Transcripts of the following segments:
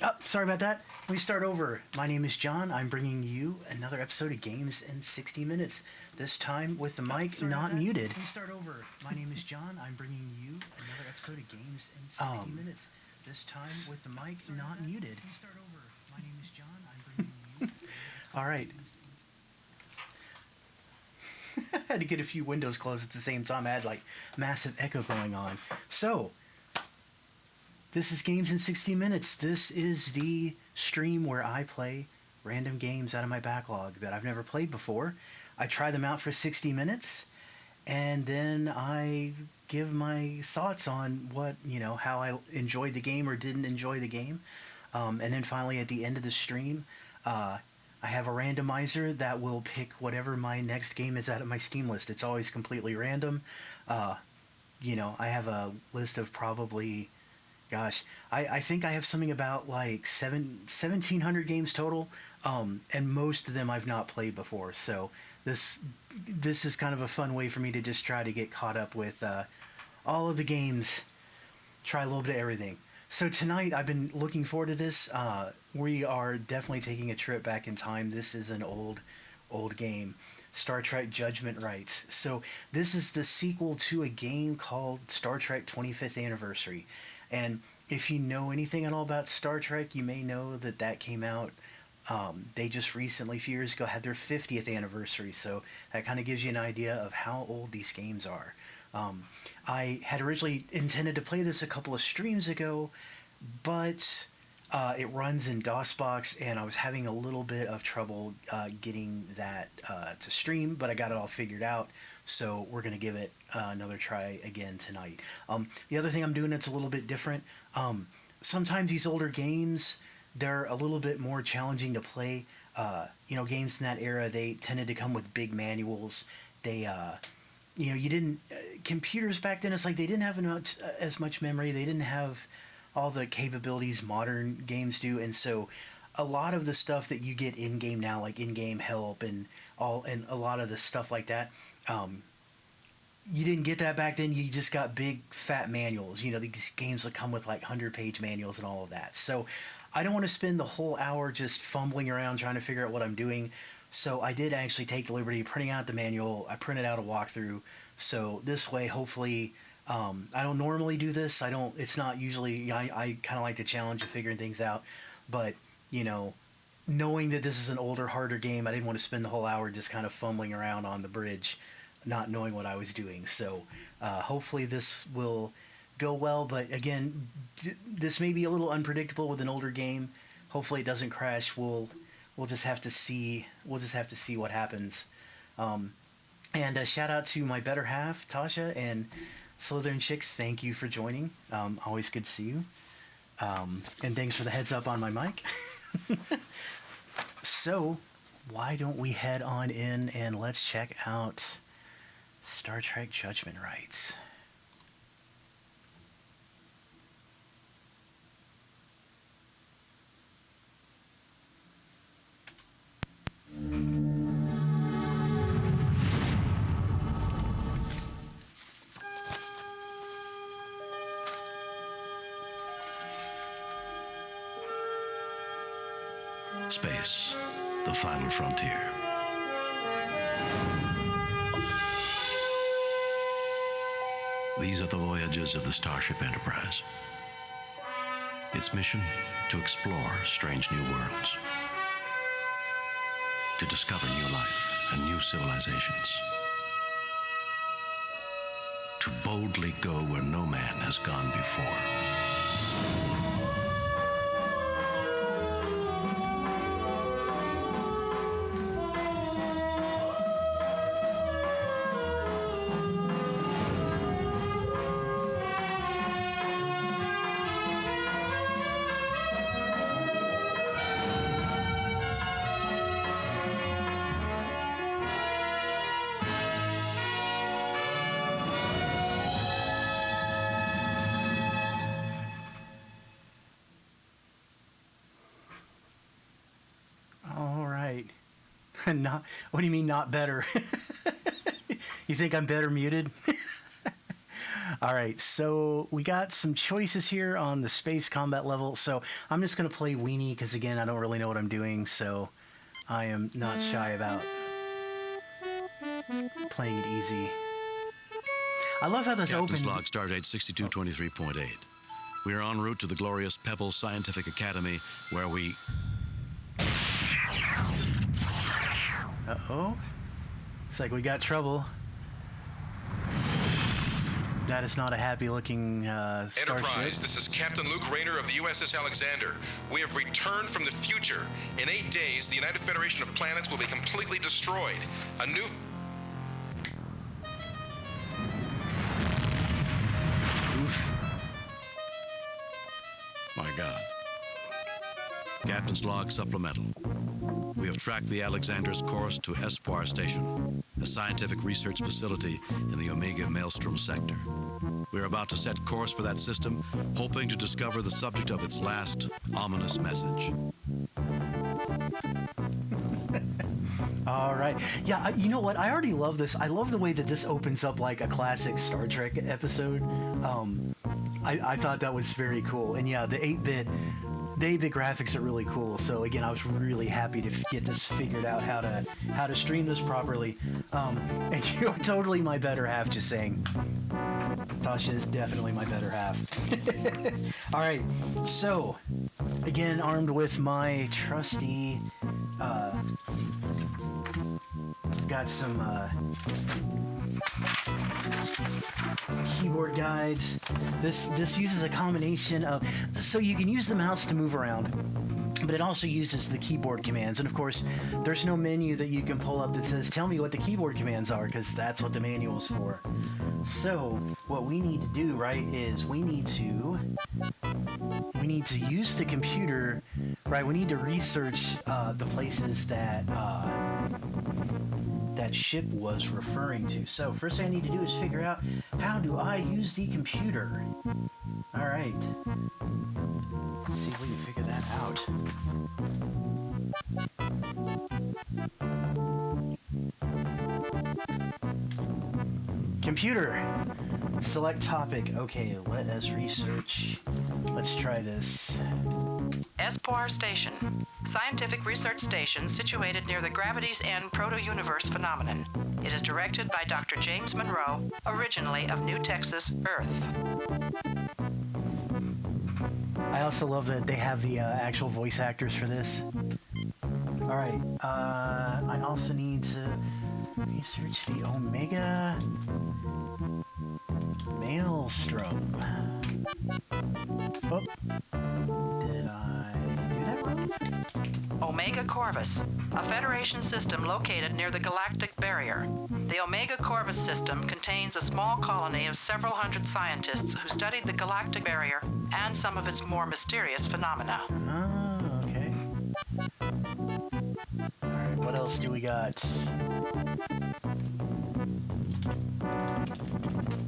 Oh, sorry about that. Let me start over. My name is John. I'm bringing you another episode of Games in 60 Minutes. This time with the mic not muted. Let me start over. My name is John. I'm bringing you another episode of Games in 60 Minutes. This time with the mic not muted. Let me start over. My name is John. I'm bringing you. All right. I had to get a few windows closed at the same time. I had like massive echo going on. So, this is Games in 60 Minutes. This is the stream where I play random games out of my backlog that I've never played before. I try them out for 60 minutes, and then I give my thoughts on how I enjoyed the game or didn't enjoy the game. And then finally at the end of the stream, I have a randomizer that will pick whatever my next game is out of my Steam list. It's always completely random. I have a list of probably... Gosh, I think I have something about like 1,700 games total, and most of them I've not played before. So this is kind of a fun way for me to just try to get caught up with all of the games, try a little bit of everything. So tonight I've been looking forward to this. We are definitely taking a trip back in time. This is an old game. Star Trek Judgment Rites. So this is the sequel to a game called Star Trek 25th Anniversary. And if you know anything at all about Star Trek, you may know that came out. They just recently, a few years ago, had their 50th anniversary. So that kind of gives you an idea of how old these games are. I had originally intended to play this a couple of streams ago, but it runs in DOSBox, and I was having a little bit of trouble getting that to stream, but I got it all figured out. So we're going to give it another try again tonight. The other thing I'm doing that's a little bit different, sometimes these older games, they're a little bit more challenging to play. Games in that era, they tended to come with big manuals. They, you didn't... computers back then, it's like they didn't have as much memory. They didn't have all the capabilities modern games do. And so a lot of the stuff that you get in-game now, like in-game help and a lot of the stuff like that, you didn't get that back then. You just got big fat manuals. These games will come with like 100-page manuals and all of that. So I don't want to spend the whole hour just fumbling around trying to figure out what I'm doing. So I did actually take the liberty of printing out the manual. I printed out a walkthrough. So this way, hopefully, I don't normally do this. It's not usually, I kind of like to challenge of figuring things out. But, knowing that this is an older, harder game, I didn't want to spend the whole hour just kind of fumbling around on the bridge, not knowing what I was doing. So hopefully this will go well. But again, this may be a little unpredictable with an older game. Hopefully it doesn't crash. We'll just have to see. We'll just have to see what happens. And a shout out to my better half, Tasha, and Slytherin Chick. Thank you for joining. Always good to see you. And thanks for the heads up on my mic. So, why don't we head on in and let's check out Star Trek Judgment Rites. Space, the final frontier. These are the voyages of the Starship Enterprise. Its mission, to explore strange new worlds, to discover new life and new civilizations, to boldly go where no man has gone before. Not, what do you mean not better? You think I'm better muted? All right, so we got some choices here on the space combat level. So I'm just going to play Weenie because, again, I don't really know what I'm doing. So I am not shy about playing it easy. I love how this Captain's opens. log, stardate 6223.8. We are en route to the glorious Pebble Scientific Academy, where we... Uh-oh. It's like we got trouble. That is not a happy-looking starship. Enterprise, this is Captain Luke Rayner of the USS Alexander. We have returned from the future. In 8 days, the United Federation of Planets will be completely destroyed. A new... Oof. My God. Captain's log supplemental. We have tracked the Alexander's course to Espoir Station, a scientific research facility in the Omega Maelstrom sector. We are about to set course for that system, hoping to discover the subject of its last ominous message. All right. Yeah, you know what? I already love this. I love the way that this opens up like a classic Star Trek episode. I thought that was very cool. And yeah, the 8-bit graphics are really cool. So again, I was really happy to get this figured out, how to stream this properly. And you're totally my better half, just saying. Tasha is definitely my better half. All right. So again, armed with my trusty got some keyboard guides. This uses a combination of, so you can use the mouse to move around, but it also uses the keyboard commands. And of course, there's no menu that you can pull up that says, tell me what the keyboard commands are, because that's what the manual's for. So what we need to do, right, is we need to use the computer, right? We need to research the places that that ship was referring to. So first thing I need to do is figure out, how do I use the computer? All right. Let's see if we can figure that out. Computer. Select topic. Okay, let us research. Let's try this. Espoir Station, scientific research station situated near the Gravity's End proto-universe phenomenon. It is directed by Dr. James Monroe, originally of New Texas, Earth. I also love that they have the actual voice actors for this. All right, I also need to research the Omega Maelstrom. Oh, did I do that wrong? Omega Corvus, a Federation system located near the galactic barrier. The Omega Corvus system contains a small colony of several hundred scientists who studied the galactic barrier and some of its more mysterious phenomena. Oh, okay. All right, what else do we got?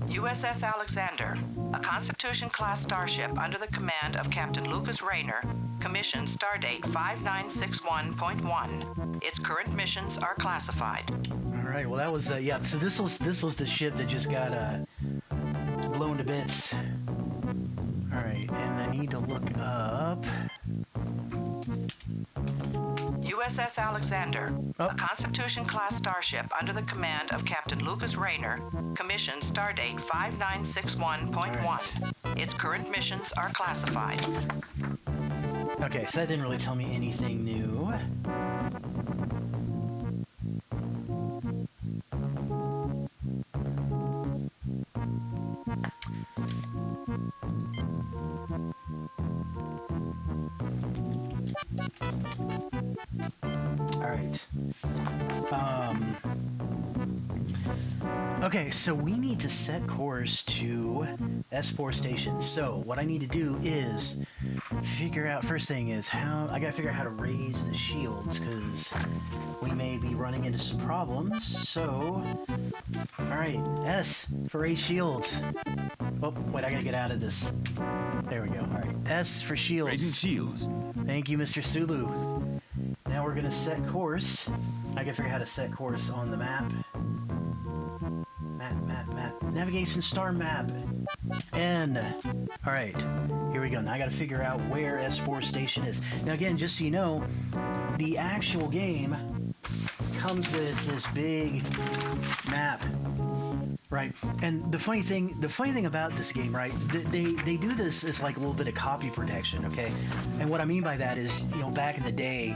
USS Alexander, a Constitution-class starship under the command of Captain Lucas Rayner, commissioned stardate 5961.1. Its current missions are classified. All right, well that was yeah. So this was the ship that just got blown to bits. All right, and I need to look up. USS Alexander, a Constitution-class starship under the command of Captain Lucas Rayner, commissioned stardate 5961.1. Its current missions are classified. Okay, so that didn't really tell me anything new. All right. Okay, so we need to set course to S4 station. So what I need to do is figure out, first thing is I gotta figure out how to raise the shields, because we may be running into some problems. So, all right, S for raise shields. Oh, wait, I gotta get out of this. There we go. All right, S for shields. Raising shields. Thank you, Mr. Sulu. Now we're gonna set course. I gotta figure out how to set course on the map. Map. Navigation star map. N. All right, here we go. Now I got to figure out where S4 station is. Now again, just so you know, the actual game comes with this big map, right? And the funny thing about this game, right? They do this as like a little bit of copy protection, okay? And what I mean by that is, you know, back in the day,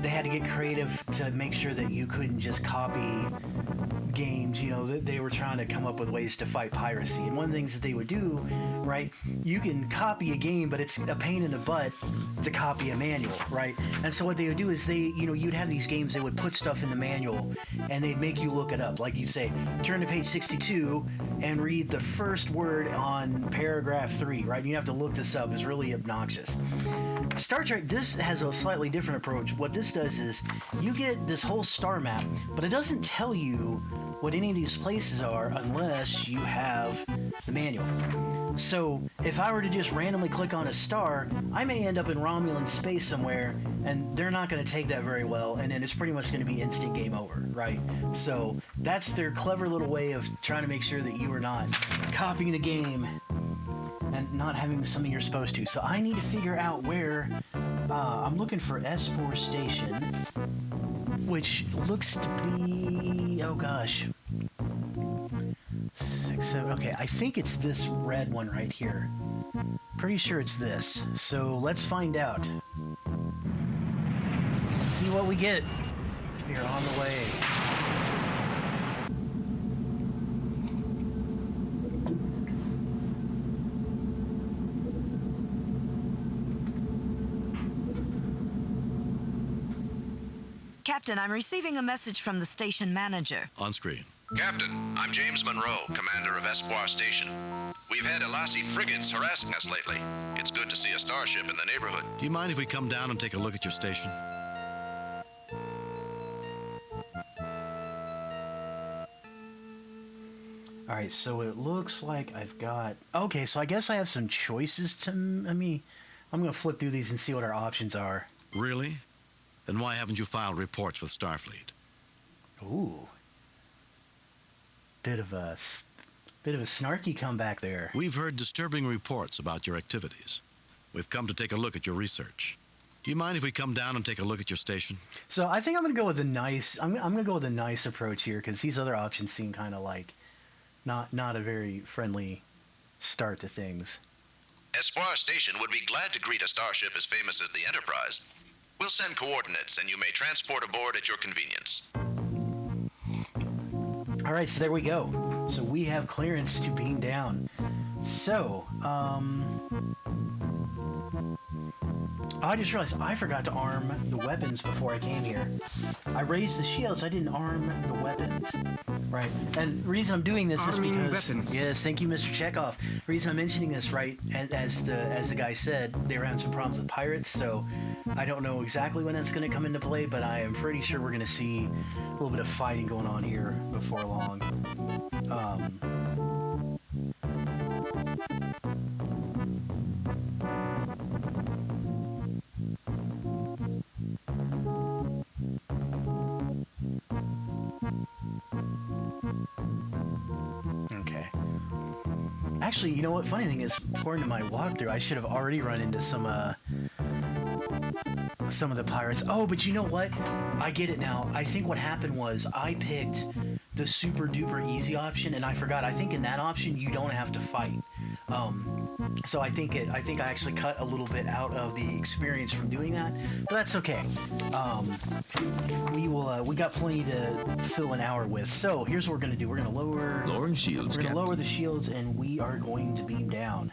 they had to get creative to make sure that you couldn't just copy games. You know, they were trying to come up with ways to fight piracy. And one of the things that they would do, right, you can copy a game, but it's a pain in the butt to copy a manual, right? And so what they would do is you'd have these games, they would put stuff in the manual and they'd make you look it up. Like you say, turn to page 62 and read the first word on paragraph 3, right? You have to look this up. It's really obnoxious. Star Trek, this has a slightly different approach. What this does is you get this whole star map, but it doesn't tell you what any of these places are unless you have the manual. So if I were to just randomly click on a star, I may end up in Romulan space somewhere, and they're not going to take that very well, and then it's pretty much going to be instant game over, right? So that's their clever little way of trying to make sure that you are not copying the game and not having something you're supposed to. So I need to figure out where I'm looking for S4 station, which looks to be, oh gosh, 6, 7. Okay, I think it's this red one right here. Pretty sure it's this. So let's find out. Let's see what we get. We are on the way. Captain, I'm receiving a message from the station manager. On screen. Captain, I'm James Monroe, commander of Espoir Station. We've had Elassie frigates harassing us lately. It's good to see a starship in the neighborhood. Do you mind if we come down and take a look at your station? All right, so it looks like I've got... Okay, so I guess I have some choices to... I'm going to flip through these and see what our options are. Really? Then why haven't you filed reports with Starfleet? Ooh. Bit of a snarky comeback there. We've heard disturbing reports about your activities. We've come to take a look at your research. Do you mind if we come down and take a look at your station? So I think I'm going to go with the nice... I'm going to go with a nice approach here, because these other options seem kind of like not a very friendly start to things. Espoir Station would be glad to greet a starship as famous as the Enterprise. We'll send coordinates, and you may transport aboard at your convenience. All right, so there we go. So we have clearance to beam down. So, I just realized I forgot to arm the weapons before I came here. I raised the shields, I didn't arm the weapons. Right, and the reason I'm doing this is because... Weapons. Yes, thank you, Mr. Chekhov. The reason I'm mentioning this, right, as the guy said, they were having some problems with pirates, so I don't know exactly when that's going to come into play, but I am pretty sure we're going to see a little bit of fighting going on here before long. Okay. Actually, you know what? Funny thing is, according to my walkthrough, I should have already run into some of the pirates. Oh, but you know what? I get it now. I think what happened was I picked the super duper easy option, and I forgot. I think in that option you don't have to fight. So I think I actually cut a little bit out of the experience from doing that, but that's okay. We got plenty to fill an hour with. So here's what we're gonna do. We're gonna lower Shields, We're gonna Captain. lower the shields, and we are going to beam down.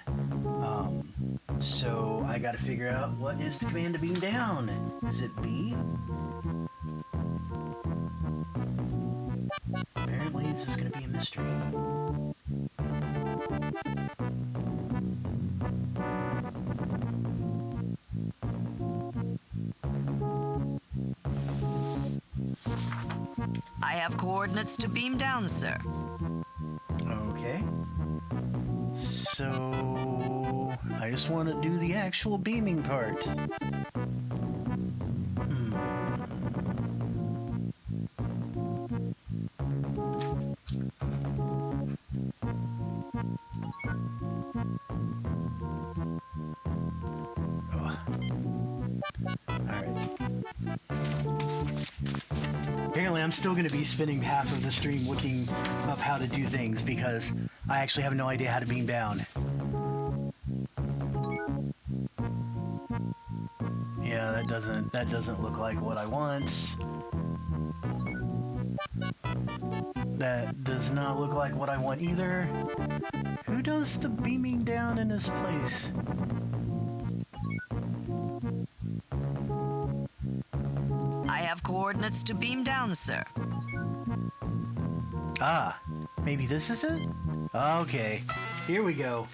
So I got to figure out what is the command to beam down. Is it B? Apparently, this is going to be a mystery. I have coordinates to beam down, sir. Okay. So I just want to do the actual beaming part. Apparently, I'm still going to be spending half of the stream looking up how to do things because I actually have no idea how to beam down. Yeah, that doesn't look like what I want. That does not look like what I want either. Who does the beaming down in this place? I have coordinates to beam down, sir. Ah, maybe this is it? Okay, here we go.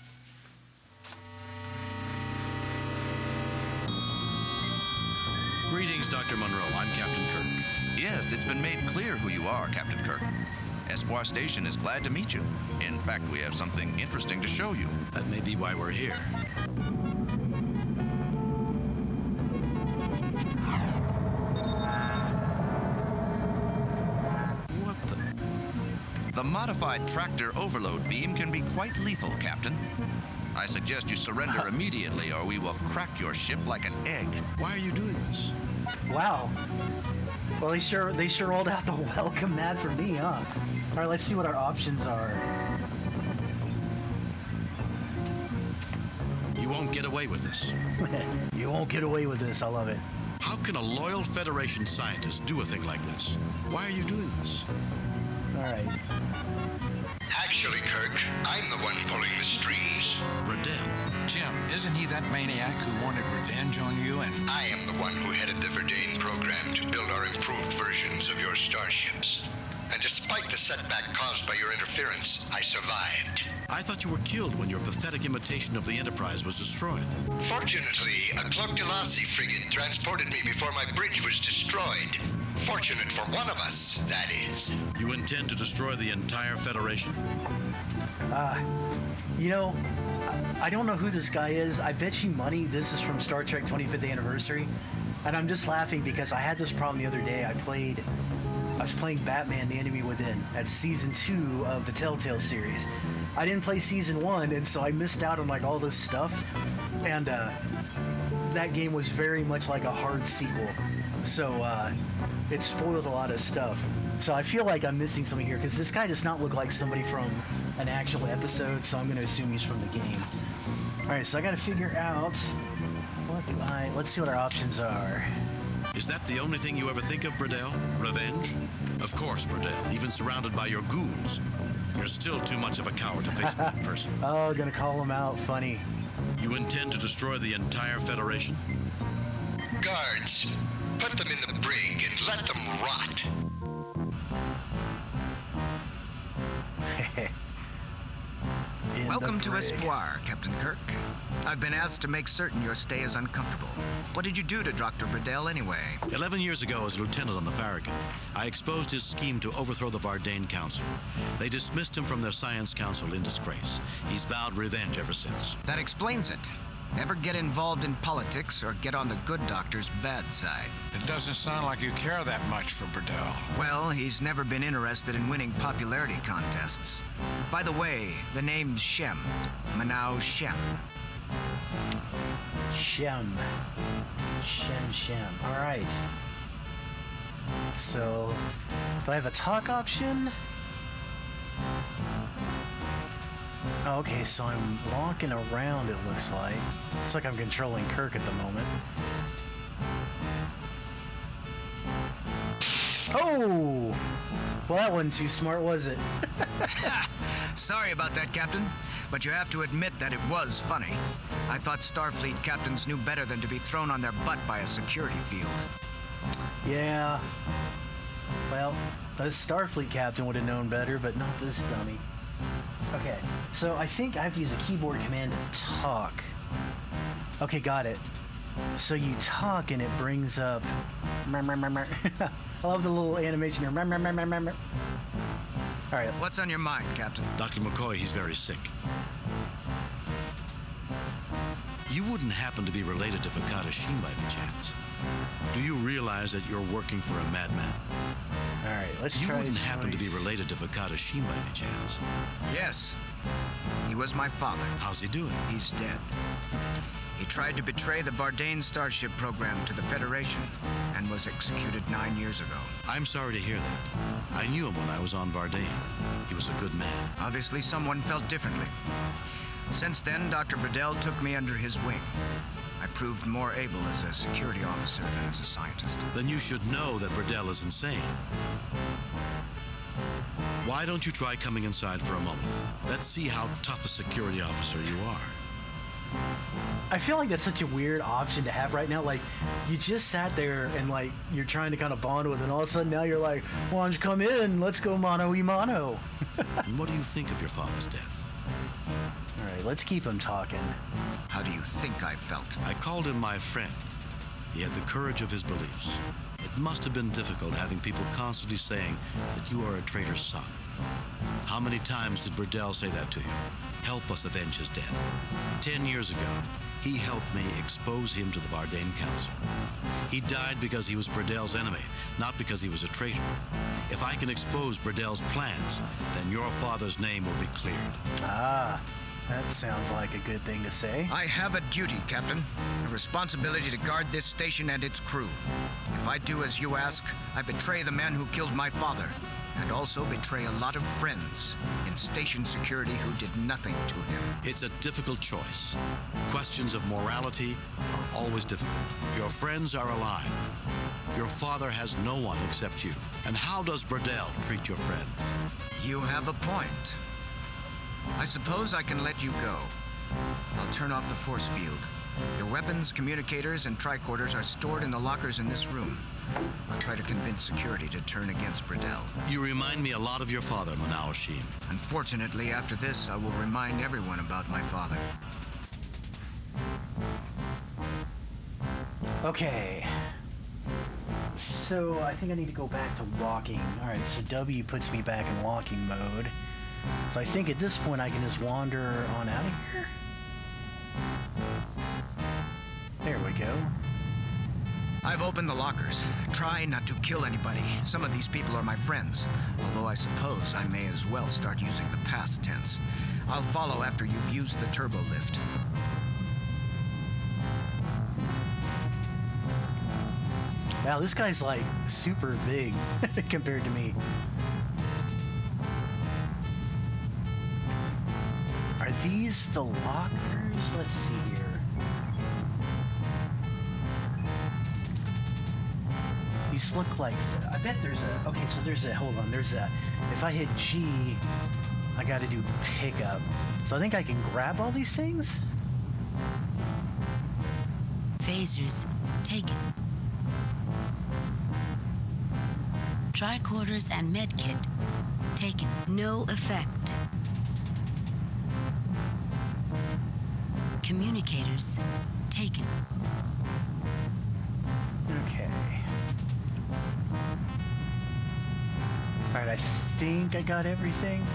Greetings, Dr. Monroe. I'm Captain Kirk. Yes, it's been made clear who you are, Captain Kirk. Espoir Station is glad to meet you. In fact, we have something interesting to show you. That may be why we're here. What the? The modified tractor overload beam can be quite lethal, Captain. I suggest you surrender immediately or we will crack your ship like an egg. Why are you doing this? Wow. Well, they sure rolled out the welcome mat for me, huh? All right, let's see what our options are. You won't get away with this. You won't get away with this. I love it. How can a loyal Federation scientist do a thing like this? Why are you doing this? All right. Actually, Kirk, I'm the one pulling the strings. Verdell. Jim, isn't he that maniac who wanted revenge on you and... I am the one who headed the Verdane program to build our improved versions of your starships. And despite the setback caused by your interference, I survived. I thought you were killed when your pathetic imitation of the Enterprise was destroyed. Fortunately, a Cloak de Lassie frigate transported me before my bridge was destroyed. Fortunate for one of us, that is. You intend to destroy the entire Federation? You know, I don't know who this guy is. I bet you money this is from Star Trek 25th Anniversary. And I'm just laughing because I had this problem the other day. I was playing Batman, The Enemy Within. That's season 2 of the Telltale series. I didn't play season 1, and so I missed out on like all this stuff. And that game was very much like a hard sequel. So it spoiled a lot of stuff. So I feel like I'm missing something here because this guy does not look like somebody from an actual episode, so I'm going to assume he's from the game. All right, so I got to figure out let's see what our options are. Is that the only thing you ever think of, Verdell? Revenge? Of course, Verdell. Even surrounded by your goons. You're still too much of a coward to face me in person. Oh, gonna call him out. Funny. You intend to destroy the entire Federation? Guards, put them in the brig and let them rot. Welcome to Espoir, Captain Kirk. I've been asked to make certain your stay is uncomfortable. What did you do to Dr. Verdell anyway? 11 years ago, as a lieutenant on the Farragut, I exposed his scheme to overthrow the Verdane Council. They dismissed him from their science council in disgrace. He's vowed revenge ever since. That explains it. Never get involved in politics or get on the good doctor's bad side. It doesn't sound like you care that much for Verdell. Well, he's never been interested in winning popularity contests. By the way, the name's Shem. Manau Shem. Shem. All right. So, do I have a talk option? Okay, so I'm walking around, it looks like. Looks like I'm controlling Kirk at the moment. Oh! Well, that wasn't too smart, was it? Sorry about that, Captain, but you have to admit that it was funny. I thought Starfleet captains knew better than to be thrown on their butt by a security field. Yeah. Well, this Starfleet captain would have known better, but not this dummy. Okay, so I think I have to use a keyboard command to talk. Okay, got it. So you talk and it brings up... I love the little animation here. All right. What's on your mind, Captain? Dr. McCoy, he's very sick. You wouldn't happen to be related to Fakata Shin by any chance? Do you realize that you're working for a madman? All right, let's You try wouldn't this happen to be voice. related to Fakata Shin by any chance? Yes. He was my father. How's he doing? He's dead. He tried to betray the Verdane Starship program to the Federation, and was executed 9 years ago. I'm sorry to hear that. I knew him when I was on Vardain. He was a good man. Obviously, someone felt differently. Since then, Dr. Burdell took me under his wing. I proved more able as a security officer than as a scientist. Then you should know that Burdell is insane. Why don't you try coming inside for a moment? Let's see how tough a security officer you are. I feel like that's such a weird option to have right now. Like, you just sat there and, like, you're trying to kind of bond with it, and all of a sudden now you're like, why don't you come in? Let's go mano-y-mano. And what do you think of your father's death? All right, let's keep him talking. How do you think I felt? I called him my friend. He had the courage of his beliefs. It must have been difficult having people constantly saying that you are a traitor's son. How many times did Burdell say that to you? Help us avenge his death. 10 years ago, he helped me expose him to the Vardain Council. He died because he was Burdell's enemy, not because he was a traitor. If I can expose Burdell's plans, then your father's name will be cleared. Ah, that sounds like a good thing to say. I have a duty, Captain. A responsibility to guard this station and its crew. If I do as you ask, I betray the man who killed my father, and also betray a lot of friends in station security who did nothing to him. It's a difficult choice. Questions of morality are always difficult. Your friends are alive. Your father has no one except you. And how does Burdell treat your friend? You have a point. I suppose I can let you go. I'll turn off the force field. Your weapons, communicators, and tricorders are stored in the lockers in this room. I'll try to convince security to turn against Burdell. You remind me a lot of your father, Manao Sheen. Unfortunately, after this, I will remind everyone about my father. Okay. So, I think I need to go back to walking. Alright, so W puts me back in walking mode. So I think at this point I can just wander on out of here. There we go. I've opened the lockers. Try not to kill anybody. Some of these people are my friends, although I suppose I may as well start using the past tense. I'll follow after you've used the turbo lift. Wow, this guy's like super big compared to me. Are these the lockers? Let's see here. These look like... I bet there's a... Okay, so there's a... Hold on. There's a... If I hit G, I gotta do pickup. So I think I can grab all these things? Phasers taken. Tricorders and medkit taken. No effect. Communicators taken. Okay. Alright, I think I got everything.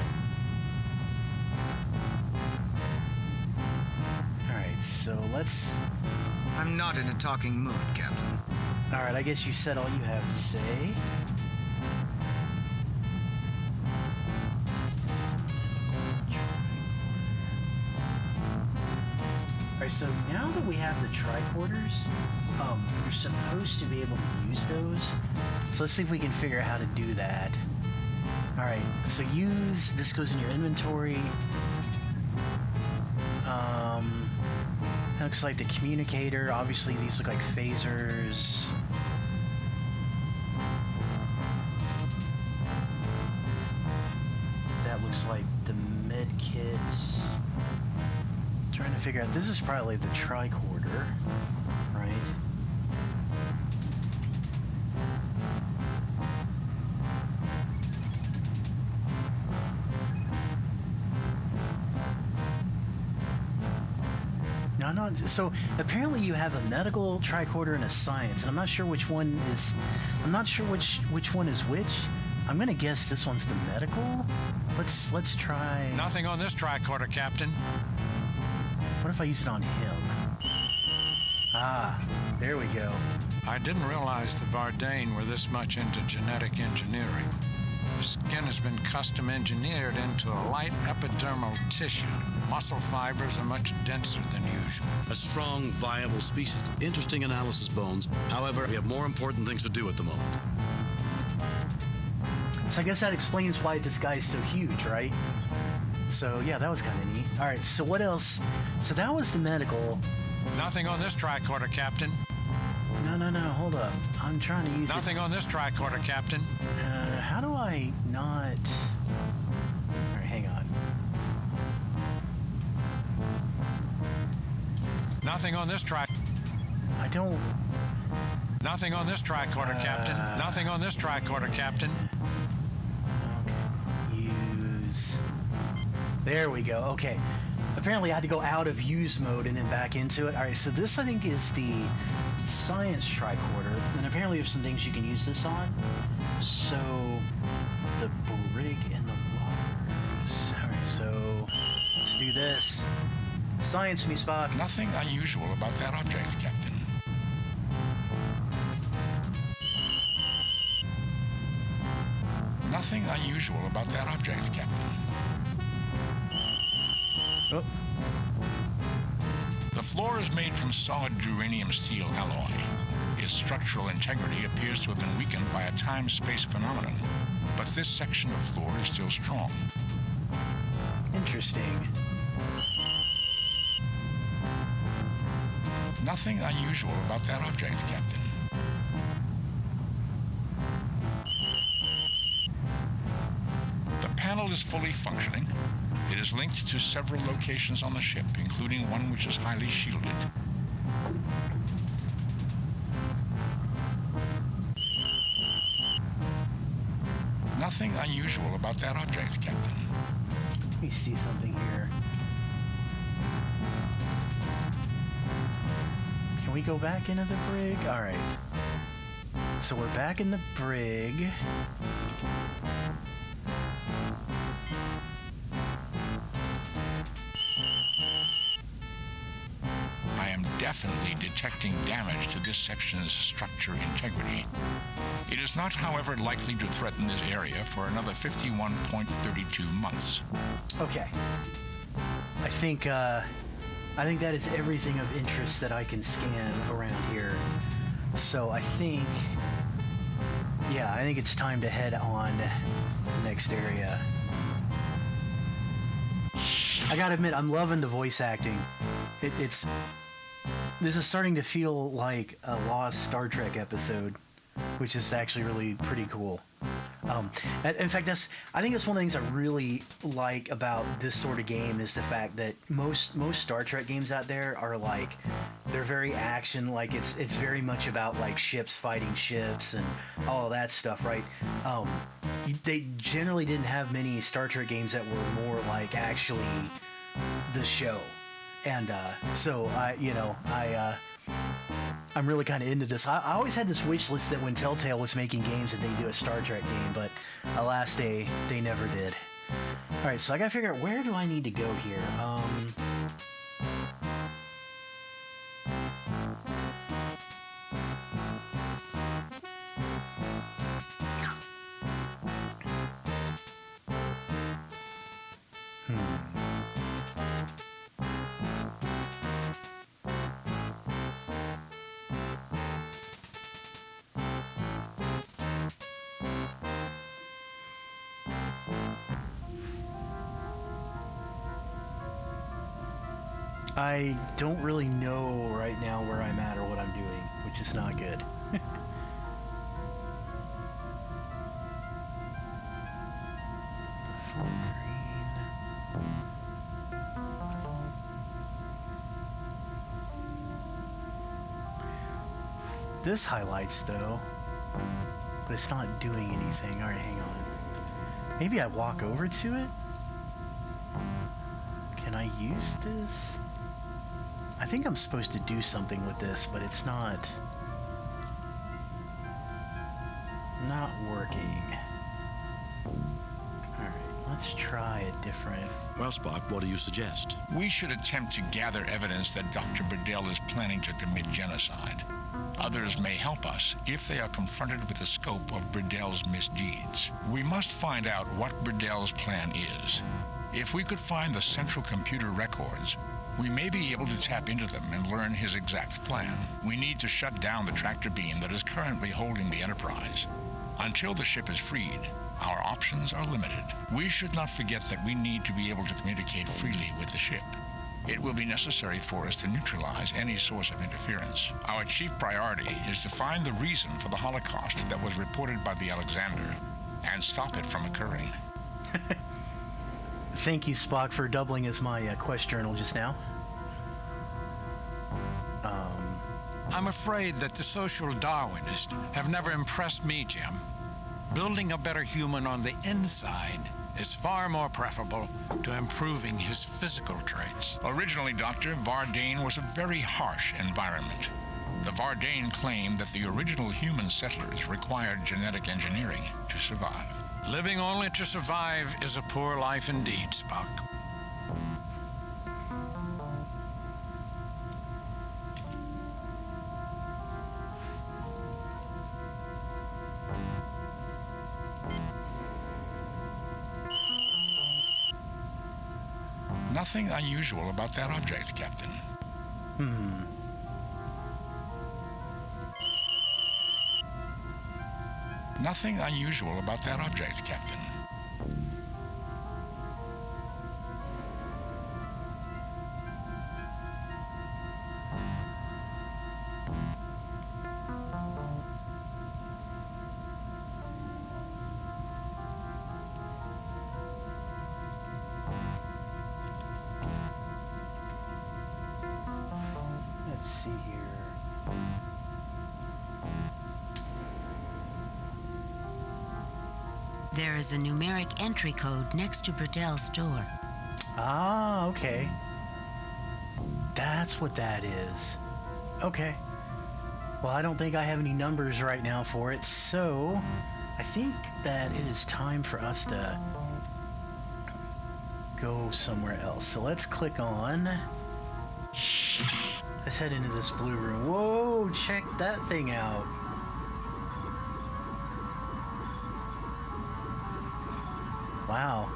Alright, so let's... I'm not in a talking mood, Captain. Alright, I guess you said all you have to say. Alright, so now that we have the tricorders, you're supposed to be able to use those. So let's see if we can figure out how to do that. Alright, so use, this goes in your inventory. That looks like the communicator. Obviously these look like phasers. That looks like the med kits. Trying to figure out, this is probably the tricorder, right? No, no, so apparently you have a medical tricorder and a science, and I'm not sure which one is, I'm not sure which one is which. I'm gonna guess this one's the medical. Let's try. Nothing on this tricorder, Captain. What if I use it on him? Ah, there we go. I didn't realize the Vardain were this much into genetic engineering. The skin has been custom engineered into a light epidermal tissue. Muscle fibers are much denser than usual. A strong, viable species. Interesting analysis, Bones. However, we have more important things to do at the moment. So I guess that explains why this guy's so huge, right? So yeah, that was kind of neat. All right, so what else? So that was the medical. Nothing on this tricorder, Captain. No, hold up. I'm trying to use Nothing on this tricorder, Captain. How do I not... All right, hang on. Nothing on this I don't... Nothing on this tricorder, Captain. Nothing on this tricorder, Captain. Okay. Use... There we go. Okay. Apparently I had to go out of use mode and then back into it. All right, so this I think is the science tricorder. And apparently there's some things you can use this on. So the brig and the lockers. All right, so let's do this. Science me, Spock. Nothing unusual about that object, Captain. Nothing unusual about that object, Captain. Oh. The floor is made from solid duranium steel alloy. Its structural integrity appears to have been weakened by a time-space phenomenon, but this section of floor is still strong. Interesting. Nothing unusual about that object, Captain. The panel is fully functioning. It is linked to several locations on the ship, including one which is highly shielded. Nothing unusual about that object, Captain. Let me see something here. Can we go back into the brig? All right. So we're back in the brig. I am definitely detecting damage to this section's structure integrity. It is not, however, likely to threaten this area for another 51.32 months. Okay. I think that is everything of interest that I can scan around here. So I think it's time to head on the next area. I gotta admit, I'm loving the voice acting. This is starting to feel like a lost Star Trek episode, which is actually really pretty cool. In fact, I think that's one of the things I really like about this sort of game is the fact that most Star Trek games out there are like, they're very action, like it's very much about like ships fighting ships and all of that stuff, right? They generally didn't have many Star Trek games that were more like actually the show. And so I'm really kind of into this. I always had this wish list that when Telltale was making games that they'd do a Star Trek game, but alas, they never did. All right, so I gotta figure out where do I need to go here. I don't really know right now where I'm at or what I'm doing, which is not good. This highlights though, but it's not doing anything. All right, hang on. Maybe I walk over to it? Can I use this? I think I'm supposed to do something with this, but it's not working. All right, let's try a different... Well, Spock, what do you suggest? We should attempt to gather evidence that Dr. Burdell is planning to commit genocide. Others may help us if they are confronted with the scope of Bridel's misdeeds. We must find out what Bridel's plan is. If we could find the central computer records, we may be able to tap into them and learn his exact plan. We need to shut down the tractor beam that is currently holding the Enterprise. Until the ship is freed, our options are limited. We should not forget that we need to be able to communicate freely with the ship. It will be necessary for us to neutralize any source of interference. Our chief priority is to find the reason for the Holocaust that was reported by the Alexander and stop it from occurring. Thank you, Spock, for doubling as my quest journal just now. I'm afraid that the social Darwinists have never impressed me, Jim. Building a better human on the inside is far more preferable to improving his physical traits. Originally, Doctor, Vardane was a very harsh environment. The Vardane claimed that the original human settlers required genetic engineering to survive. Living only to survive is a poor life indeed, Spock. Nothing unusual about that object, Captain. Nothing unusual about that object, Captain. Let's see here. There is a numeric entry code next to Bridel's door. Ah, okay. That's what that is. Okay. Well, I don't think I have any numbers right now for it, so I think that it is time for us to go somewhere else. So let's click on... Let's head into this blue room. Whoa, check that thing out. Wow.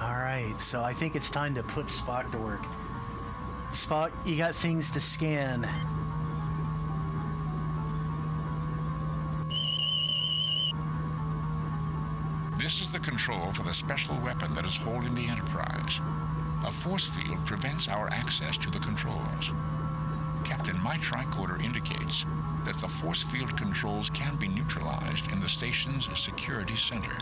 All right, so I think it's time to put Spock to work. Spock, you got things to scan. This is the control for the special weapon that is holding the Enterprise. A force field prevents our access to the controls. Captain, my tricorder indicates that the force field controls can be neutralized in the station's security center.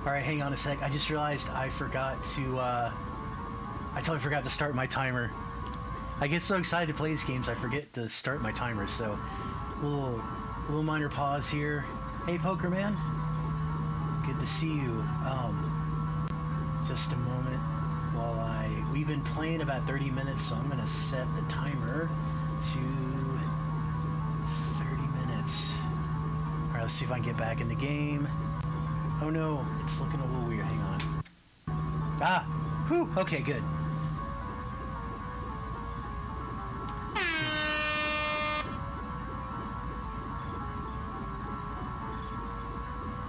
All right, hang on a sec. I just realized I forgot to, I totally forgot to start my timer. I get so excited to play these games, I forget to start my timer, so little minor pause here. Hey, Poker Man. Good to see you. Just a moment while we've been playing about 30 minutes, so I'm gonna set the timer to 30 minutes. All right, let's see if I can get back in the game. Oh no, it's looking a little weird. Hang on. Ah, whew, okay, good.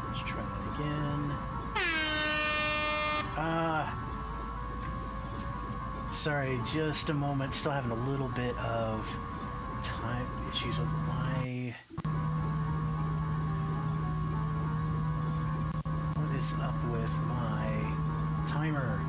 Let's try that again. Sorry, just a moment. Still having a little bit of time issues with my... What is up with my timer?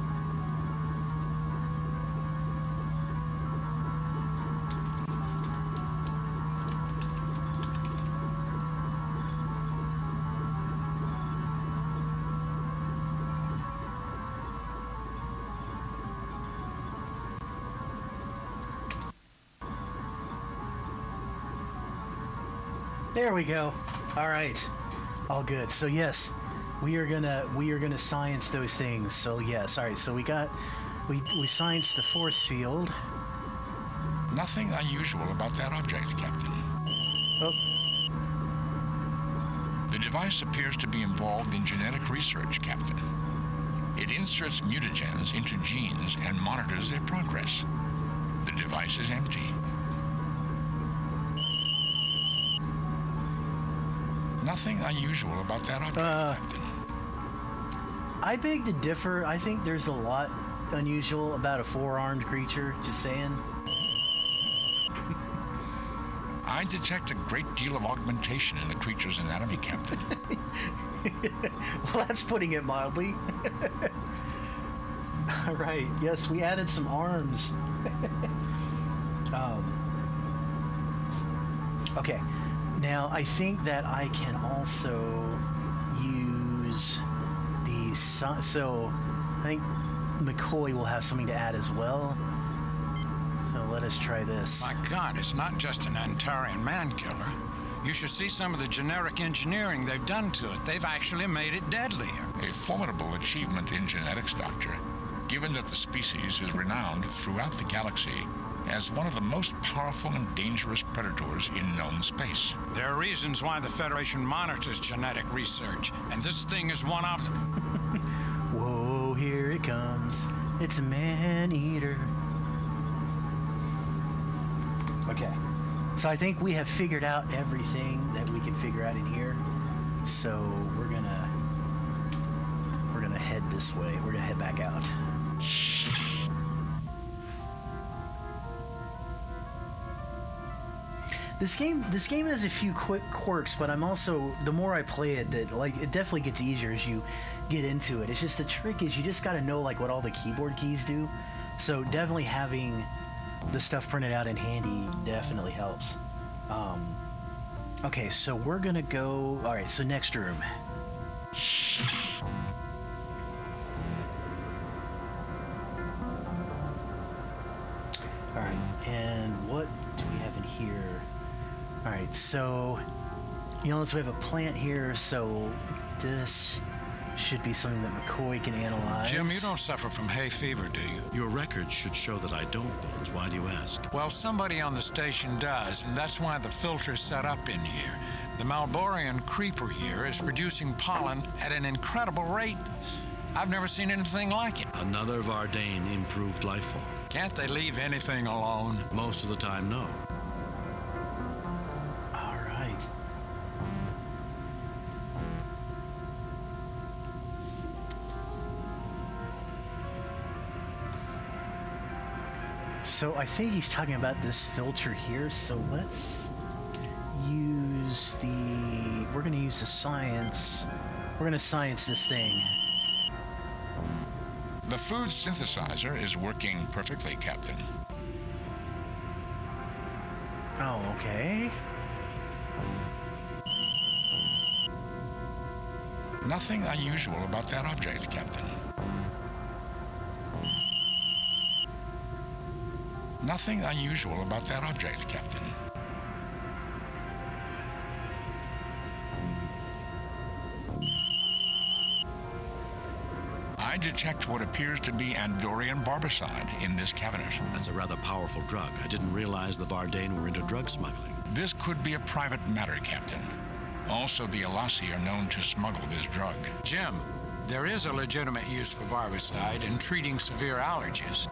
There we go. All right, all good. So yes, we are gonna science those things. So yes, all right. So we scienced the force field. Nothing unusual about that object, Captain. Oh. The device appears to be involved in genetic research, Captain. It inserts mutagens into genes and monitors their progress. The device is empty. Nothing unusual about that object, Captain. I beg to differ. I think there's a lot unusual about a four-armed creature. Just saying. I detect a great deal of augmentation in the creature's anatomy, Captain. Well, that's putting it mildly. All right. Yes, we added some arms. Okay. Now, I think that I can also use the... So, I think McCoy will have something to add as well. So let us try this. My God, it's not just an Antarian man-killer. You should see some of the generic engineering they've done to it. They've actually made it deadlier. A formidable achievement in genetics, Doctor, given that the species is renowned throughout the galaxy as one of the most powerful and dangerous predators in known space. There are reasons why the Federation monitors genetic research, and this thing is one of them. Whoa, here it comes. It's a man-eater. Okay. So I think we have figured out everything that we can figure out in here. So we're gonna head this way. We're gonna head back out. This game has a few quick quirks, but I'm also, the more I play it, that like it definitely gets easier as you get into it. It's just the trick is you just got to know like what all the keyboard keys do. So definitely having the stuff printed out in handy definitely helps. Okay, so we're gonna go. All right, so next room. All right, and what do we have in here? All right, so you notice we have a plant here, so this should be something that McCoy can analyze. Jim, you don't suffer from hay fever, do you? Your records should show that I don't, Bones. Why do you ask? Well, somebody on the station does, and that's why the filter's set up in here. The Malborian creeper here is producing pollen at an incredible rate. I've never seen anything like it. Another Vardane improved life form. Can't they leave anything alone? Most of the time, no. All right. So I think he's talking about this filter here. So let's use we're going to use the science. We're going to science this thing. The food synthesizer is working perfectly, Captain. Oh, okay. Nothing unusual about that object, Captain. Nothing unusual about that object, Captain. I detect what appears to be Andorian barbicide in this cabinet. That's a rather powerful drug. I didn't realize the Vardane were into drug smuggling. This could be a private matter, Captain. Also, the Elasi are known to smuggle this drug. Jim, there is a legitimate use for barbicide in treating severe allergies.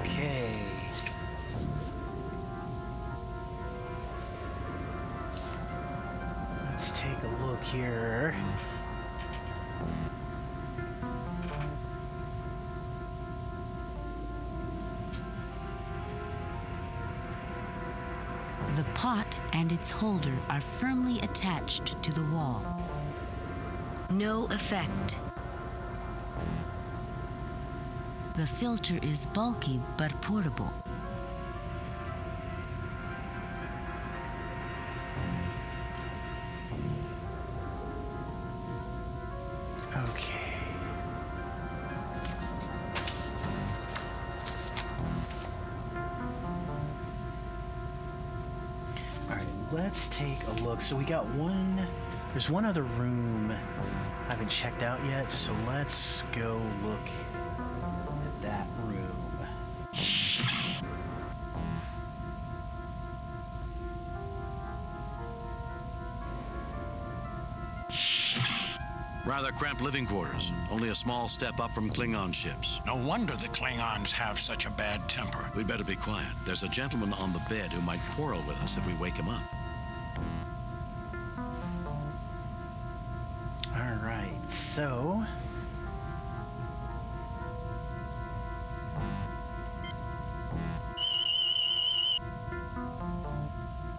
Okay. Let's take a look here. The pot and its holder are firmly attached to the wall. No effect. The filter is bulky but portable. Okay. All right, let's take a look. So we got one There's one other room I haven't checked out yet, so let's go look at that room. Rather cramped living quarters, only a small step up from Klingon ships. No wonder the Klingons have such a bad temper. We'd better be quiet. There's a gentleman on the bed who might quarrel with us if we wake him up. All right, so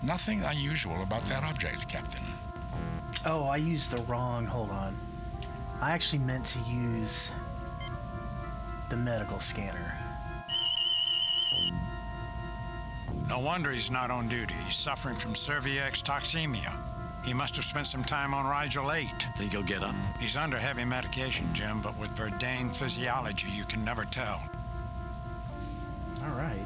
Nothing unusual about that object, Captain. oh, I used the wrong. Hold on. I actually meant to use the medical scanner. No wonder he's not on duty. He's suffering from cervix toxemia. He must have spent some time on Rigel 8. Think he'll get up? He's under heavy medication, Jim, but with Verdane physiology, you can never tell. All right.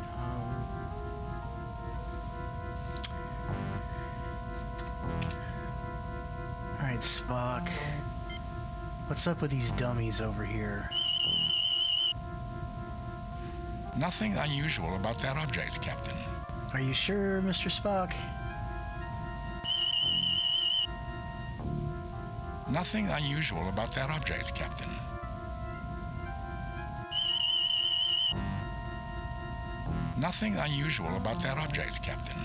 All right, Spock. What's up with these dummies over here? Nothing unusual about that object, Captain. Are you sure, Mr. Spock? Nothing unusual about that object, Captain. Nothing unusual about that object, Captain.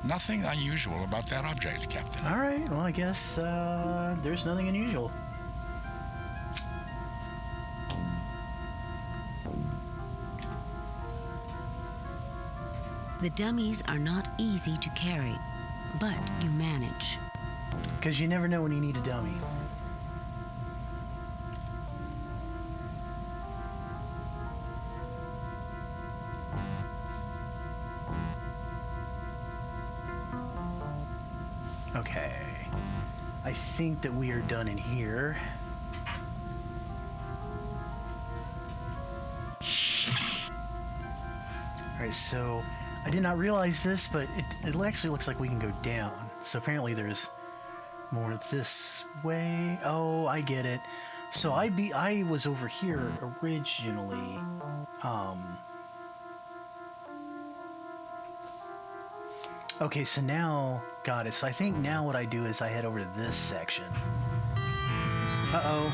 Nothing unusual about that object, Captain. All right, well, I guess there's nothing unusual. The dummies are not easy to carry, but you manage. Because you never know when you need a dummy. Okay. I think that we are done in here. Alright, so I did not realize this, but it actually looks like we can go down. So apparently there's more this way. Oh, I get it. So I was over here originally. Okay, so now, got it. So I think now what I do is I head over to this section. Uh-oh.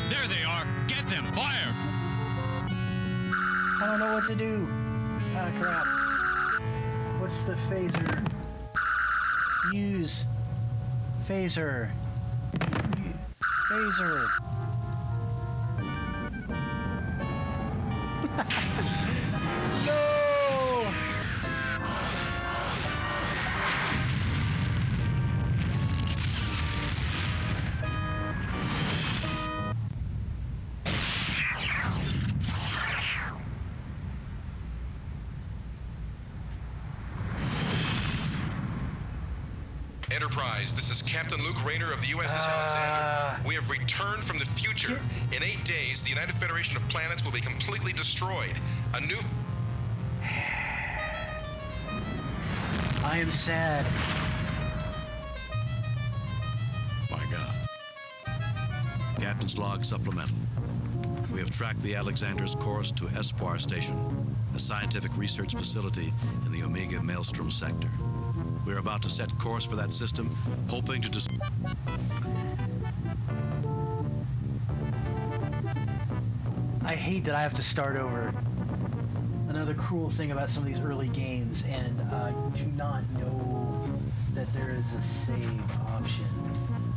There they are. Get them. Fire. I don't know what to do. Ah, crap. What's the phaser? Use. Phaser. Phaser. No! Enterprise, this is Captain Luke Rayner of the USS Alexander. We have returned from the future. In 8 days, the United Federation of Planets will be completely destroyed. A new... I am sad. My God. Captain's log supplemental. We have tracked the Alexander's course to Espoir Station, a scientific research facility in the Omega Maelstrom sector. We're about to set course for that system, hoping to I hate that I have to start over. Another cruel thing about some of these early games, and I do not know that there is a save option.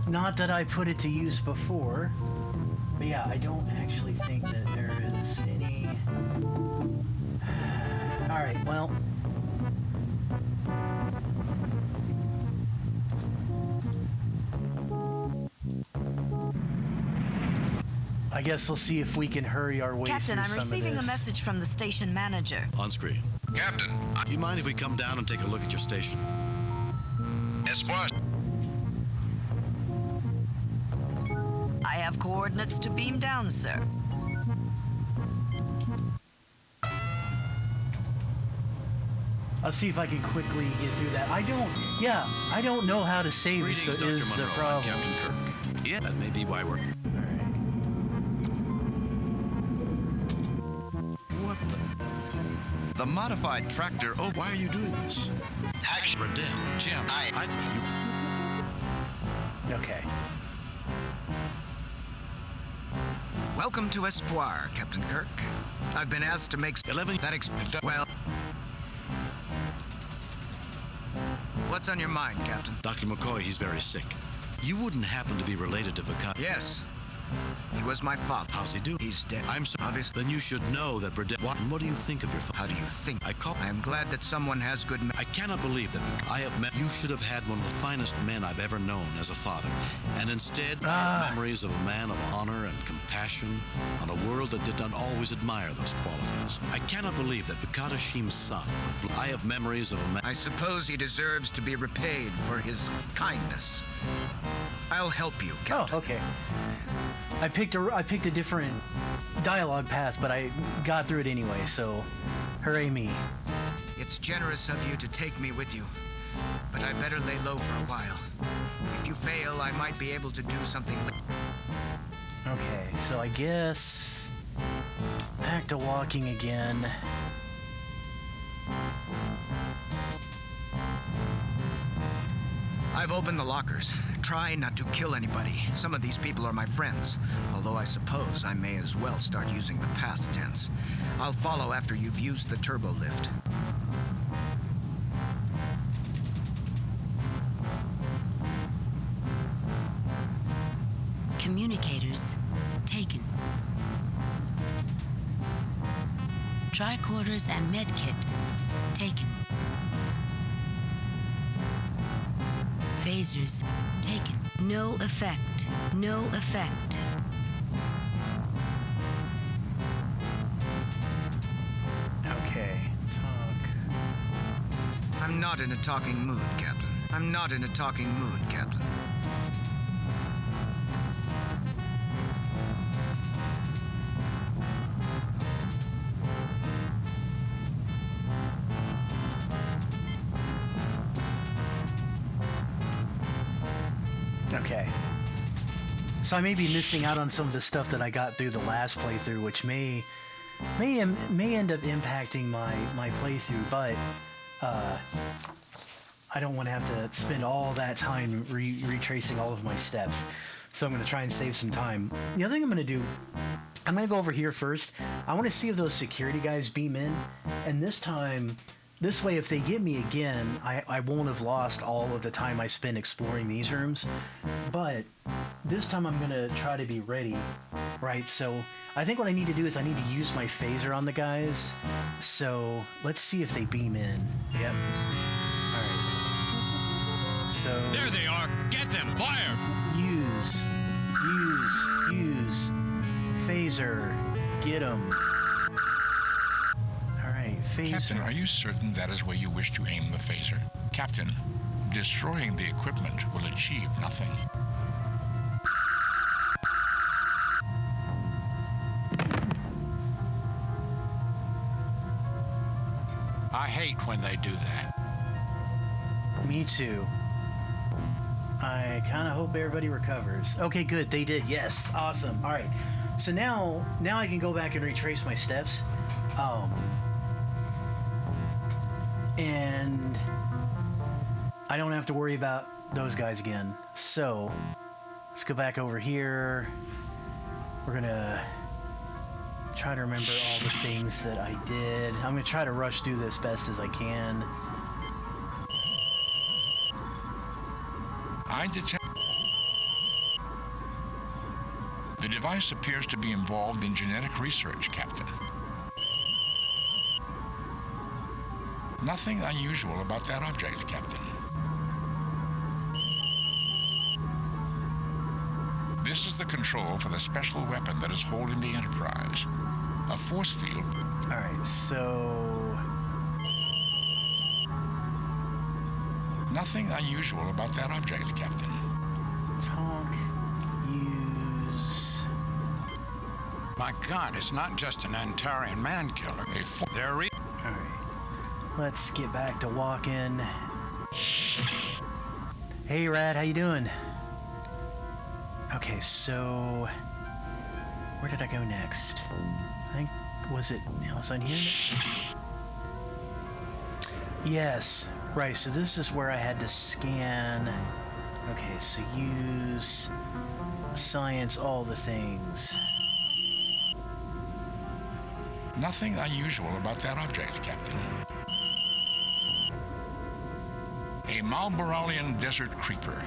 Not that I put it to use before, but yeah, I don't actually think that there is any... Alright, well... I guess we'll see if we can hurry our way Captain, through I'm some of receiving a this. message from the station manager. On screen. Captain, You mind if we come down and take a look at your station? Espoir. Coordinates to beam down, sir. I'll see if I can quickly get through that. I don't know how to save Greetings, is Dr. the Monroe. I'm problem. Captain Kirk. Yeah, that may be why we're... What The modified tractor over... Why are you doing this? Action. Riddell. Jim. Okay. Welcome to Espoir, Captain Kirk. I've been asked to make 11. Well, what's on your mind, Captain? Dr. McCoy, he's very sick. You wouldn't happen to be related to Vicat? Yes. He was my father. How's he do? He's dead. I'm so obvious. Then you should know that Riddell... What do you think of your father? How do you think? I am glad that someone has good... I cannot believe that I have met... You should have had one of the finest men I've ever known as a father. And instead, I have memories of a man of honor and compassion on a world that did not always admire those qualities. I cannot believe that Vicat Hashim's son... I have memories of a man... I suppose he deserves to be repaid for his kindness. I'll help you, Captain. Oh, okay. I picked a different dialogue path, but I got through it anyway, so hooray me. It's generous of you to take me with you, but I better lay low for a while. If you fail, I might be able to do something. Okay, so I guess back to walking again. I've opened the lockers. Try not to kill anybody. Some of these people are my friends, although I suppose I may as well start using the past tense. I'll follow after you've used the turbo lift. Communicators taken. Tricorders and medkit taken. Phasers taken. No effect. No effect. Okay, talk. I'm not in a talking mood, Captain. I'm not in a talking mood, Captain. Okay. So I may be missing out on some of the stuff that I got through the last playthrough, which may end up impacting my playthrough, but I don't want to have to spend all that time retracing all of my steps. So I'm going to try and save some time. The other thing I'm going to do, I'm going to go over here first. I want to see if those security guys beam in, and this way, if they get me again, I won't have lost all of the time I spent exploring these rooms. But this time I'm going to try to be ready, right? So I think what I need to do is I need to use my phaser on the guys. So let's see if they beam in. Yep. All right. So... There they are! Get them! Fire! Use. Phaser. Get them. Phaser. Captain, are you certain that is where you wish to aim the phaser? Captain, destroying the equipment will achieve nothing. I hate when they do that. Me too. I kind of hope everybody recovers. Okay, good. They did. Yes. Awesome. All right. So now I can go back and retrace my steps. And I don't have to worry about those guys again. So let's go back over here. We're gonna try to remember all the things that I did. I'm gonna try to rush through this best as I can. I detect... The device appears to be involved in genetic research, Captain. Nothing unusual about that object, Captain. This is the control for the special weapon that is holding the Enterprise. A force field. All right, so... Nothing unusual about that object, Captain. Talk, use... My God, it's not just an Antarian man-killer. They're All right. Let's get back to walking. Hey, Rad, how you doing? Okay, so where did I go next? I think was it on here? Yes, right. So this is where I had to scan. Okay, so use science, all the things. Nothing unusual about that object, Captain. A Malboralian desert creeper.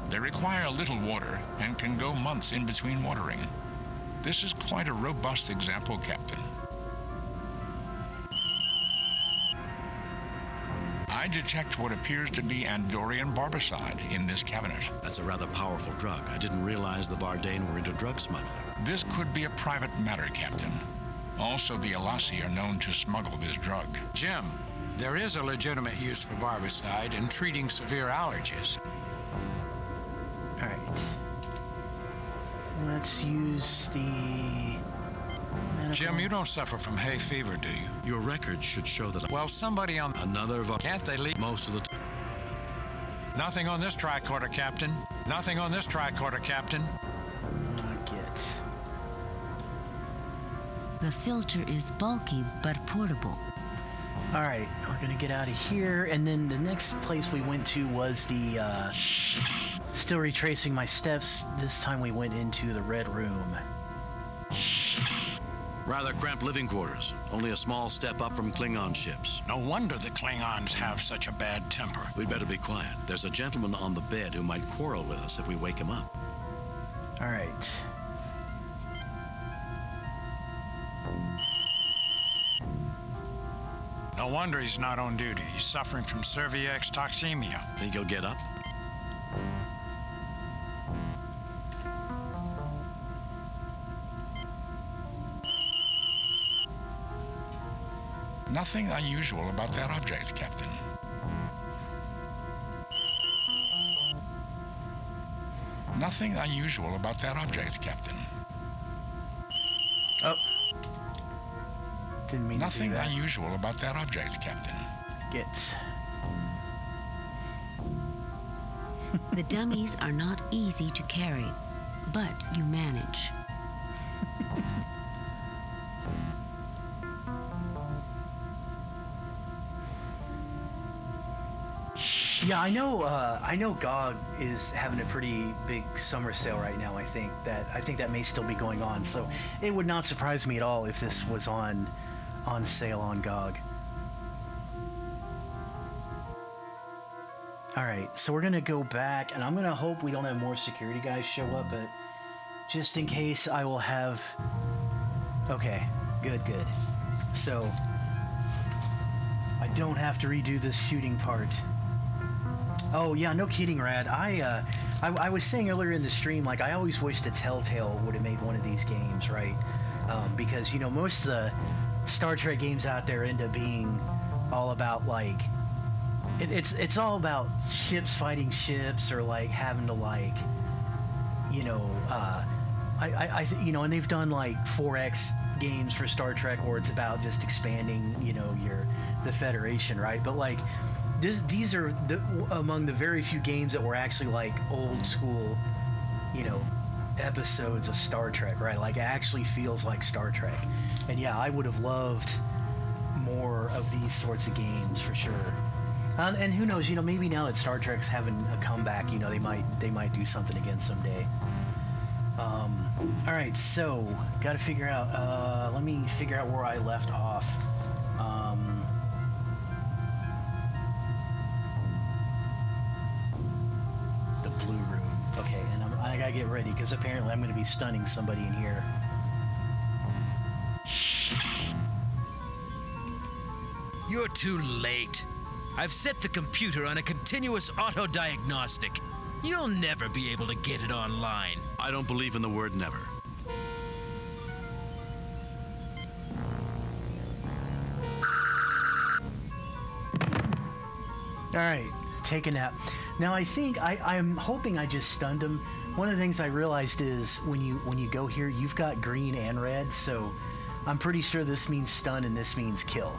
They require little water and can go months in between watering. This is quite a robust example, Captain. I detect what appears to be Andorian barbicide in this cabinet. That's a rather powerful drug. I didn't realize the Vardain were into drug smuggling. This could be a private matter, Captain. Also, the Elasi are known to smuggle this drug. Jim, there is a legitimate use for barbicide in treating severe allergies. All right. Let's use the... Jim, you don't suffer from hay fever, do you? Your record should show that... Well, somebody on... Can't they leave... Most of the... Nothing on this tricorder, Captain. Nothing on this tricorder, Captain. Get. The filter is bulky but portable. All right, we're gonna get out of here, and then the next place we went to was the, still retracing my steps. This time we went into the Red Room. Rather cramped living quarters. Only a small step up from Klingon ships. No wonder the Klingons have such a bad temper. We'd better be quiet. There's a gentleman on the bed who might quarrel with us if we wake him up. All right. No wonder he's not on duty. He's suffering from cervix toxemia. Think he'll get up? Nothing unusual about that object, Captain. Nothing unusual about that object, Captain. Oh. Didn't mean Nothing to do that. unusual about that object, Captain. Get. The dummies are not easy to carry, but you manage. Yeah, I know GOG is having a pretty big summer sale right now. I think that may still be going on. So it would not surprise me at all if this was on sale on GOG. All right, so we're gonna go back, and I'm gonna hope we don't have more security guys show up, but just in case, I will have. Okay, good. So I don't have to redo this shooting part. Oh yeah, no kidding, Rad. I was saying earlier in the stream, like, I always wish that Telltale would have made one of these games, right? Because, you know, most of the Star Trek games out there end up being all about, like, it's all about ships fighting ships, or like having to, like, you know, you know, and they've done like 4X games for Star Trek where it's about just expanding, you know, the Federation, right? But like, these are among the very few games that were actually like old school, you know, episodes of Star Trek, right? Like, it actually feels like Star Trek. And yeah, I would have loved more of these sorts of games for sure. And who knows, you know, maybe now that Star Trek's having a comeback, you know, they might do something again someday. All right, so gotta figure out. Let me figure out where I left off. The blue room. Okay, and I gotta get ready because apparently I'm gonna be stunning somebody in here. You're too late. I've set the computer on a continuous auto-diagnostic. You'll never be able to get it online. I don't believe in the word never. All right, take a nap. Now I think I'm hoping I just stunned him, one of the things I realized is when you go here, you've got green and red, so I'm pretty sure this means stun and this means kill.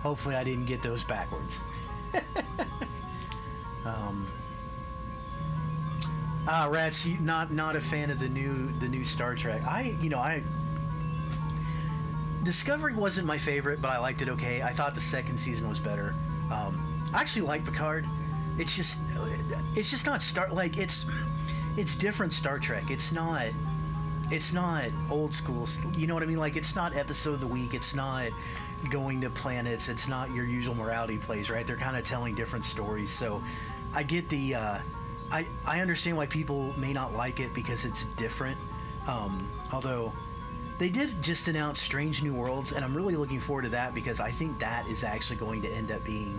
Hopefully I didn't get those backwards. Rats, not a fan of the new Star Trek. Discovery wasn't my favorite, but I liked it okay. I thought the second season was better. I actually like Picard. It's just not it's different Star Trek. It's not old school. You know what I mean? Like, it's not episode of the week. It's not going to planets. It's not your usual morality plays, right? They're kind of telling different stories. So I get the I understand why people may not like it because it's different. Although they did just announce Strange New Worlds, and I'm really looking forward to that because I think that is actually going to end up being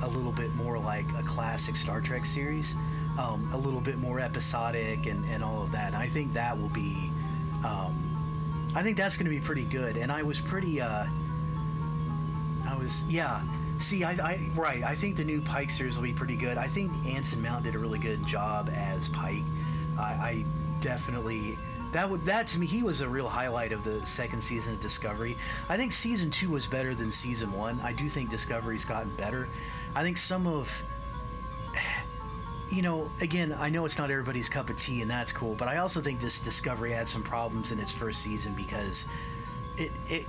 a little bit more like a classic Star Trek series, a little bit more episodic and all of that. And I think that will be, I think that's going to be pretty good. And I was pretty, See, I think the new Pike series will be pretty good. I think Anson Mount did a really good job as Pike. I definitely that to me, he was a real highlight of the second season of Discovery. I think season 2 was better than season 1. I do think Discovery's gotten better. I think some of, again, I know it's not everybody's cup of tea, and that's cool, but I also think this Discovery had some problems in its first season because it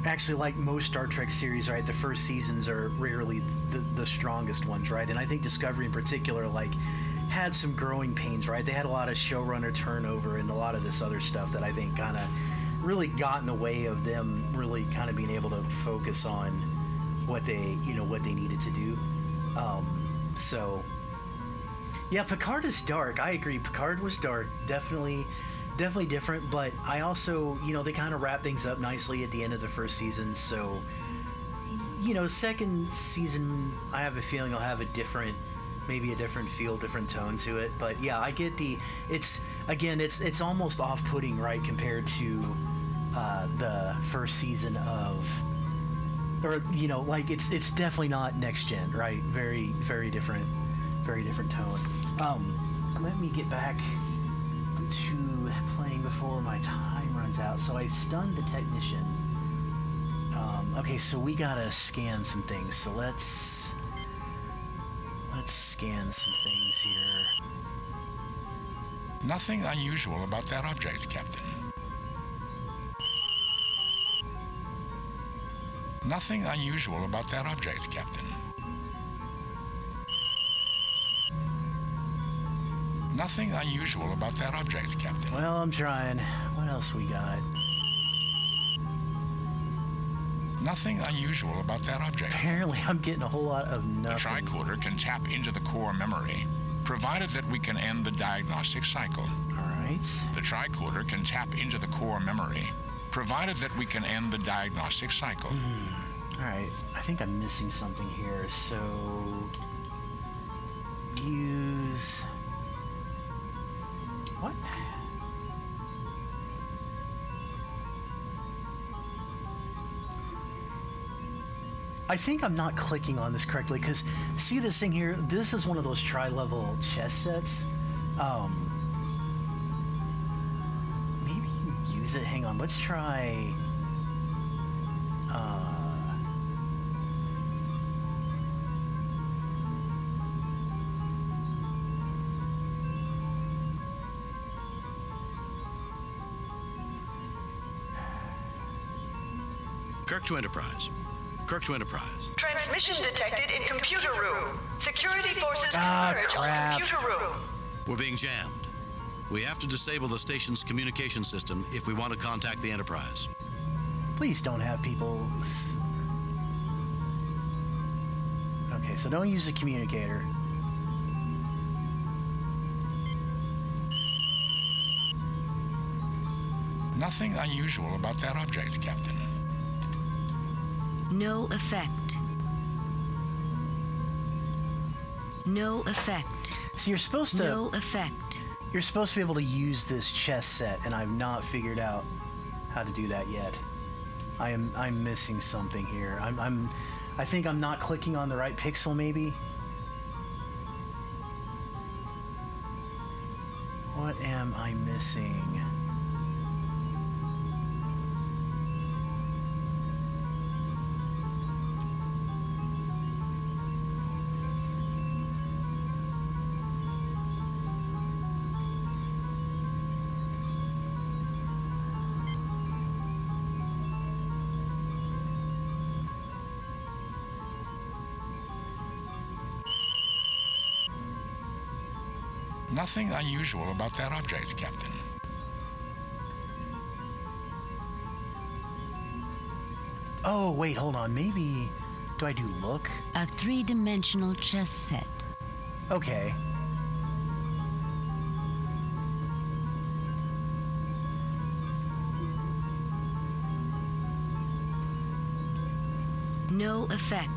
actually, like most Star Trek series, right, the first seasons are rarely the strongest ones, right? And I think Discovery in particular, had some growing pains, right? They had a lot of showrunner turnover and a lot of this other stuff that I think kind of really got in the way of them really kind of being able to focus on what they needed to do. So yeah, Picard is dark. I agree. Picard was dark. Definitely different, but I also, they kind of wrap things up nicely at the end of the first season. So, second season, I have a feeling I'll have maybe a different feel, different tone to it. But yeah, I get it's almost off-putting, right, compared to the first season of, or it's definitely not next gen, right? Very, very different tone. Let me get back to playing before my time runs out. So I stunned the technician. Okay, so we gotta scan some things. So let's scan some things here. Nothing unusual about that object, Captain. Nothing unusual about that object, Captain. Nothing unusual about that object, Captain. Well, I'm trying. What else we got? Nothing unusual about that object. Apparently, I'm getting a whole lot of nothing. The tricorder can tap into the core memory, provided that we can end the diagnostic cycle. All right. The tricorder can tap into the core memory, provided that we can end the diagnostic cycle. All right. I think I'm missing something here. So, use... What? I think I'm not clicking on this correctly because see this thing here? This is one of those tri-level chess sets. Maybe use it. Hang on. Let's try. Kirk to Enterprise. Kirk to Enterprise. Transmission detected in computer room. Security forces converge on computer room. We're being jammed. We have to disable the station's communication system if we want to contact the Enterprise. Please don't have people... Okay, so don't use the communicator. Nothing unusual about that object, Captain. No effect. No effect. So you're supposed to... No effect. You're supposed to be able to use this chess set, and I've not figured out how to do that yet. I'm missing something here. I think I'm not clicking on the right pixel, maybe. What am I missing? Nothing unusual about that object, Captain. Oh, wait, hold on. Maybe... Do I do look? A three-dimensional chess set. Okay. No effect.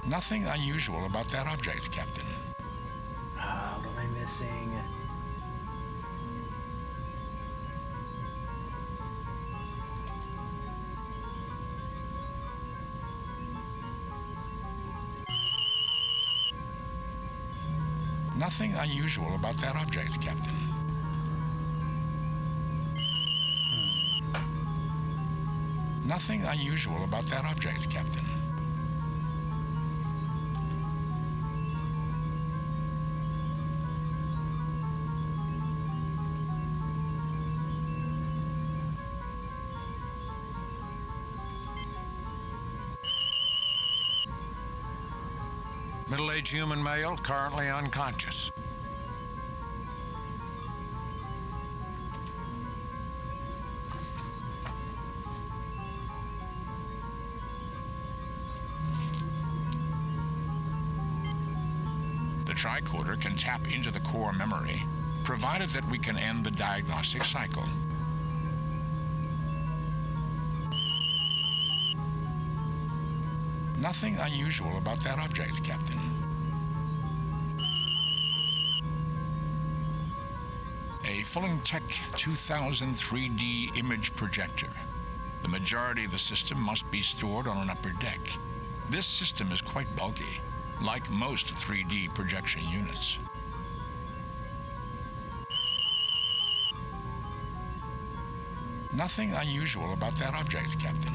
Nothing unusual about that object, Captain. What am I missing? Nothing unusual about that object, Captain. Nothing unusual about that object, Captain. Middle-aged human male, currently unconscious. The tricorder can tap into the core memory, provided that we can end the diagnostic cycle. Nothing unusual about that object, Captain. A Fullingtech 2000 3D image projector. The majority of the system must be stored on an upper deck. This system is quite bulky, like most 3D projection units. Nothing unusual about that object, Captain.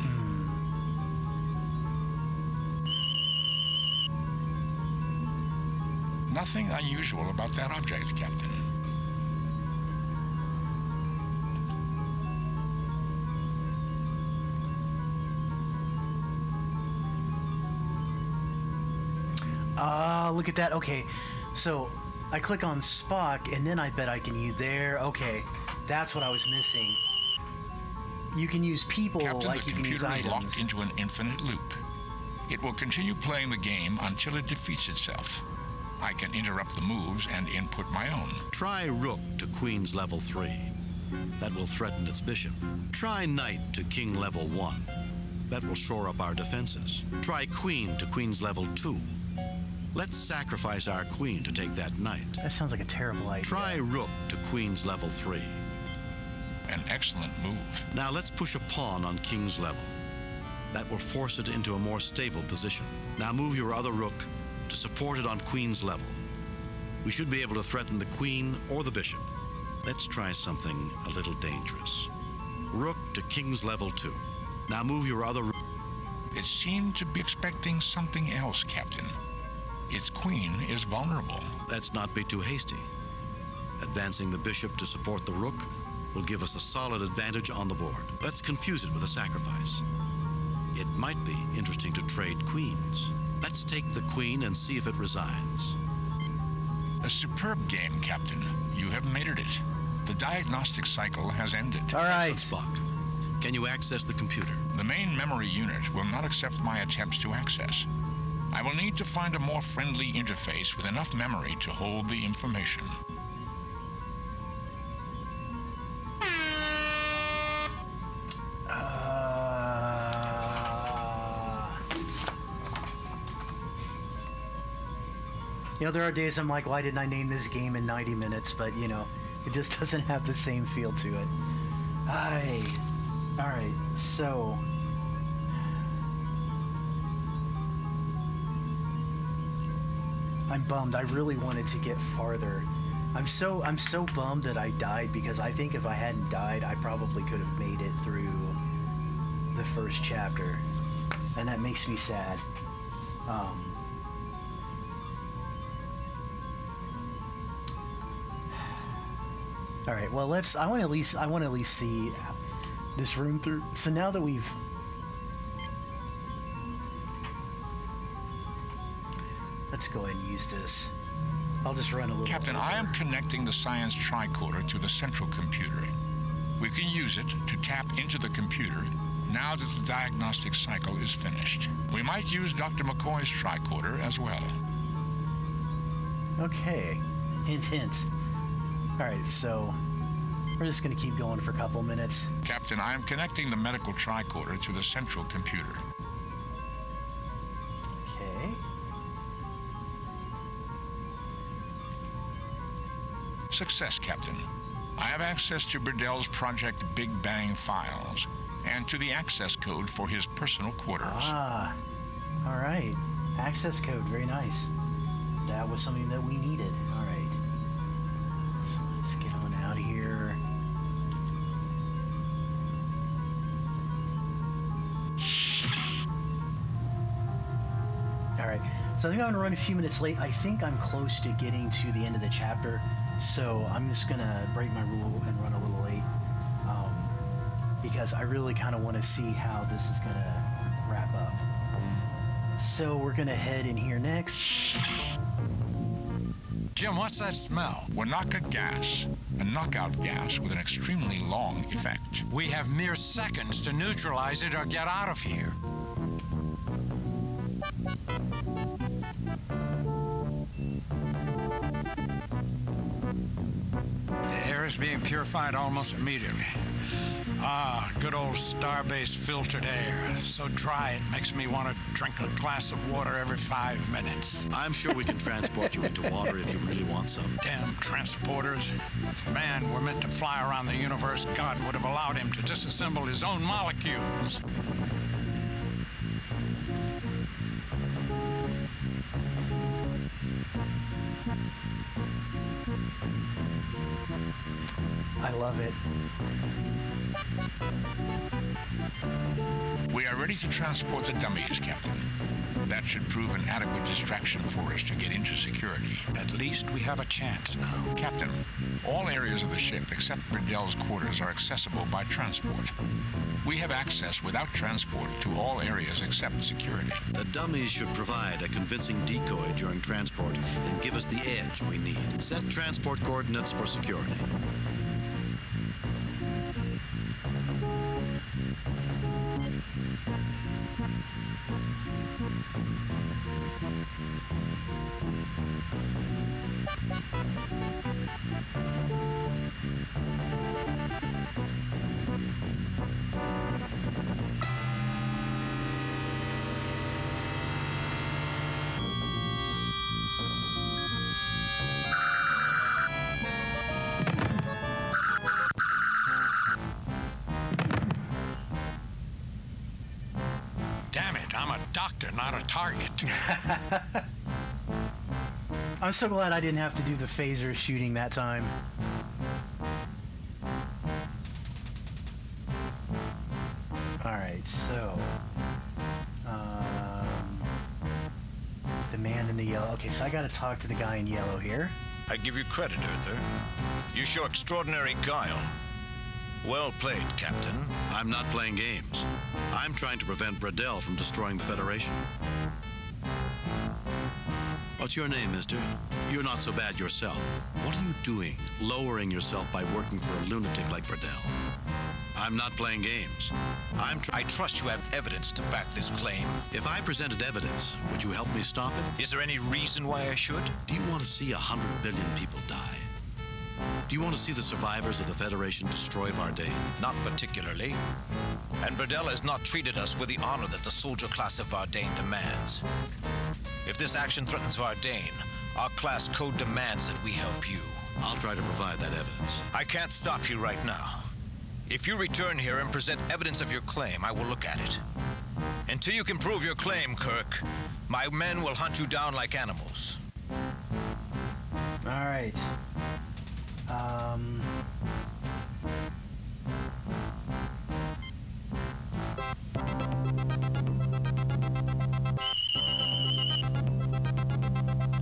Nothing unusual about that object, Captain. Look at that. Okay, so I click on Spock, and then I bet I can use there. Okay, that's what I was missing. You can use people Captain, like the you can use computer is items. locked into an infinite loop. It will continue playing the game until it defeats itself. I can interrupt the moves and input my own. Try rook to queen's level 3. That will threaten its bishop. Try knight to king level 1. That will shore up our defenses. Try queen to queen's level 2. Let's sacrifice our queen to take that knight. That sounds like a terrible idea. Try rook to queen's level 3. An excellent move. Now let's push a pawn on king's level. That will force it into a more stable position. Now move your other rook to support it on queen's level. We should be able to threaten the queen or the bishop. Let's try something a little dangerous. Rook to king's level 2. Now move your other rook. It seemed to be expecting something else, Captain. Its queen is vulnerable. Let's not be too hasty. Advancing the bishop to support the rook will give us a solid advantage on the board. Let's confuse it with a sacrifice. It might be interesting to trade queens. Let's take the queen and see if it resigns. A superb game, Captain. You have mated it. The diagnostic cycle has ended. All right. Spock, can you access the computer? The main memory unit will not accept my attempts to access. I will need to find a more friendly interface with enough memory to hold the information. You know, there are days I'm like, why didn't I name this game in 90 minutes? But, you know, it just doesn't have the same feel to it. Alright, so... I'm bummed. I really wanted to get farther. I'm so bummed that I died, because I think if I hadn't died, I probably could have made it through the first chapter. And that makes me sad. Alright, well I want to at least see this room through. So now that we've... Let's go ahead and use this. I'll just run a little... Captain, I am connecting the science tricorder to the central computer. We can use it to tap into the computer now that the diagnostic cycle is finished. We might use Dr. McCoy's tricorder as well. Okay. Hint, hint. Alright, so we're just going to keep going for a couple minutes. Captain, I am connecting the medical tricorder to the central computer. Okay. Success, Captain. I have access to Burdell's Project Big Bang files and to the access code for his personal quarters. Ah, all right. Access code, very nice. That was something that we needed. All right. So let's get on out of here. All right. So I think I'm going to run a few minutes late. I think I'm close to getting to the end of the chapter. So I'm just going to break my rule and run a little late. Because I really kind of want to see how this is going to wrap up. So we're going to head in here next. Jim, what's that smell? Wanaka gas, a knockout gas with an extremely long effect. We have mere seconds to neutralize it or get out of here. The air is being purified almost immediately. Ah, good old star-based filtered air. So dry it makes me want to drink a glass of water every 5 minutes. I'm sure we can transport you into water if you really want some. Damn transporters. If man were meant to fly around the universe, God would have allowed him to disassemble his own molecules. I love it. We are ready to transport the dummies, Captain. That should prove an adequate distraction for us to get into security. At least we have a chance now. Captain, all areas of the ship except Burdell's quarters are accessible by transport. We have access without transport to all areas except security. The dummies should provide a convincing decoy during transport and give us the edge we need. Set transport coordinates for security. Damn it, I'm a doctor, not a target. I'm so glad I didn't have to do the phaser shooting that time. Alright, so... the man in the yellow. Okay, so I gotta talk to the guy in yellow here. I give you credit, Arthur. You show extraordinary guile. Well played, Captain. I'm not playing games. I'm trying to prevent Burdell from destroying the Federation. What's your name, mister? You're not so bad yourself. What are you doing, lowering yourself by working for a lunatic like Burdell? I'm not playing games. I trust you have evidence to back this claim. If I presented evidence, would you help me stop it? Is there any reason why I should? Do you want to see 100 billion people die? Do you want to see the survivors of the Federation destroy Vardain? Not particularly. And Burdell has not treated us with the honor that the soldier class of Vardain demands. If this action threatens Vardain, our class code demands that we help you. I'll try to provide that evidence. I can't stop you right now. If you return here and present evidence of your claim, I will look at it. Until you can prove your claim, Kirk, my men will hunt you down like animals. All right.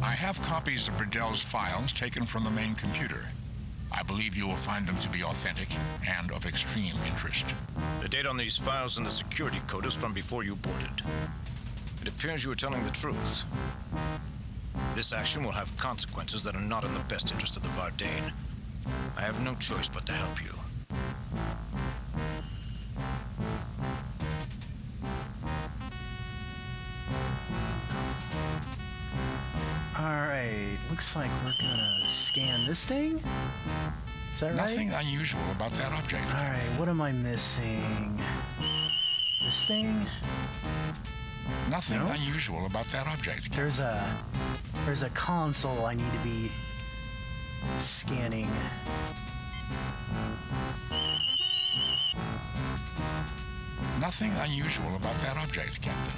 I have copies of Burdell's files taken from the main computer. I believe you will find them to be authentic and of extreme interest. The date on these files and the security code is from before you boarded. It appears you are telling the truth. This action will have consequences that are not in the best interest of the Vardane. I have no choice but to help you. Alright, looks like we're gonna scan this thing? Is that right? Nothing unusual about that object. Alright, what am I missing? This thing? Nothing unusual about that object. There's a console I need to be scanning. Nothing unusual about that object, Captain.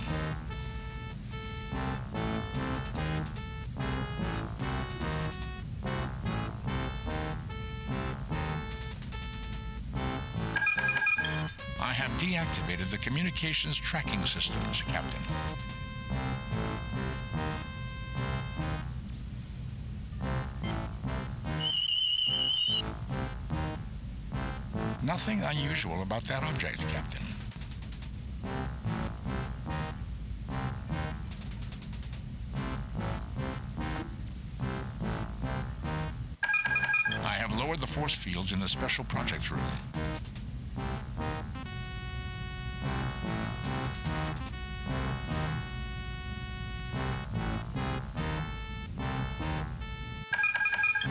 I have deactivated the communications tracking systems, Captain. Nothing unusual about that object, Captain. I have lowered the force fields in the special projects room.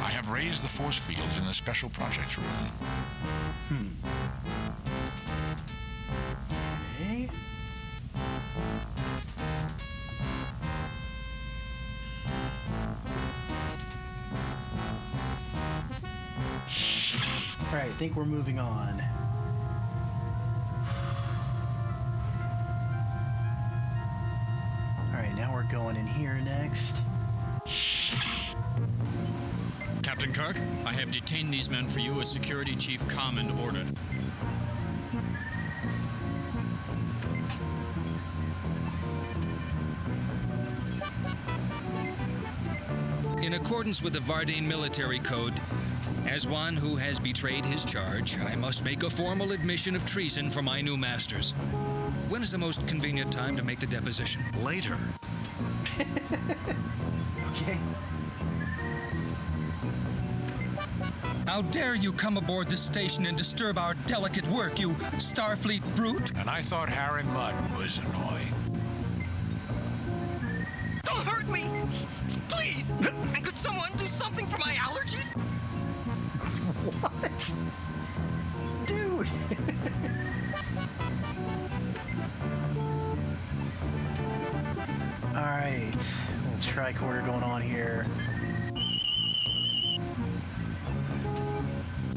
I have raised the force fields in the special projects room. Okay. Alright, I think we're moving on. Alright, now we're going in here next. Captain Kirk, I have detained these men for you as Security Chief Command ordered. In accordance with the Vardane Military Code, as one who has betrayed his charge, I must make a formal admission of treason for my new masters. When is the most convenient time to make the deposition? Later. Okay. How dare you come aboard this station and disturb our delicate work, you Starfleet brute? And I thought Harry Mudd was annoying. Don't hurt me! Please! And could someone do something for my allergies? What? Dude! Alright, little tricorder going on here.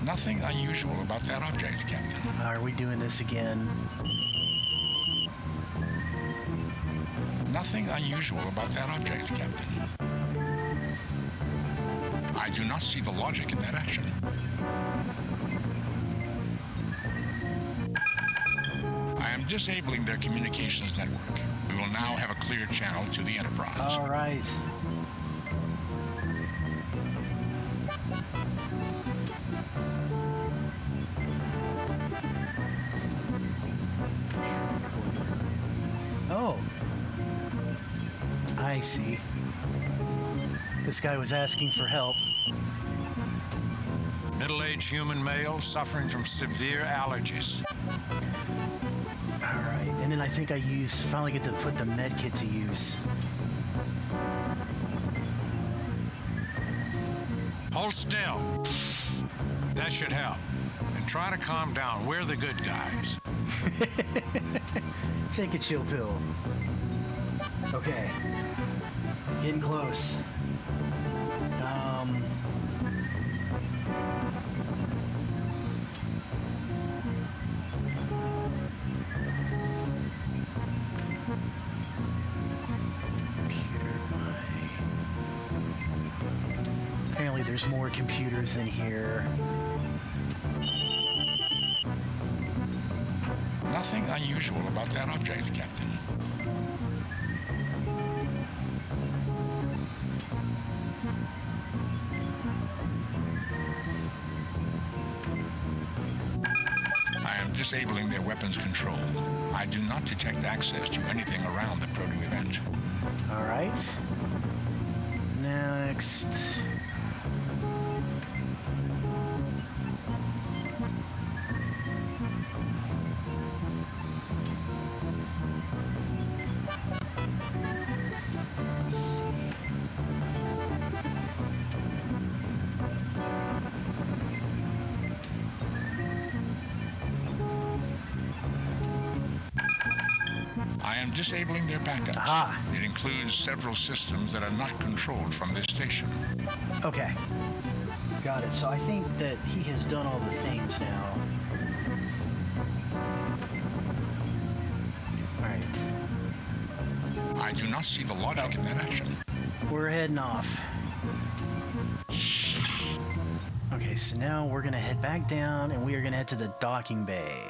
Nothing unusual about that object, Captain. Are we doing this again? Nothing unusual about that object, Captain. I do not see the logic in that action. I am disabling their communications network. We will now have a clear channel to the Enterprise. All right. Oh. I see. This guy was asking for help. Middle-aged human male suffering from severe allergies. Alright, and then I think I finally get to put the med kit to use. Hold still. That should help. And try to calm down. We're the good guys. Take a chill pill. Okay. Getting close. Hopefully there's more computers in here. Nothing unusual about that object, Captain. I am disabling their weapons control. I do not detect access to anything around the proto-event. All right. Next. I am disabling their backups. Aha. It includes several systems that are not controlled from this station. Okay. Got it. So I think that he has done all the things now. Alright. I do not see the logic in that action. We're heading off. Okay, so now we're going to head back down and we are going to head to the docking bay.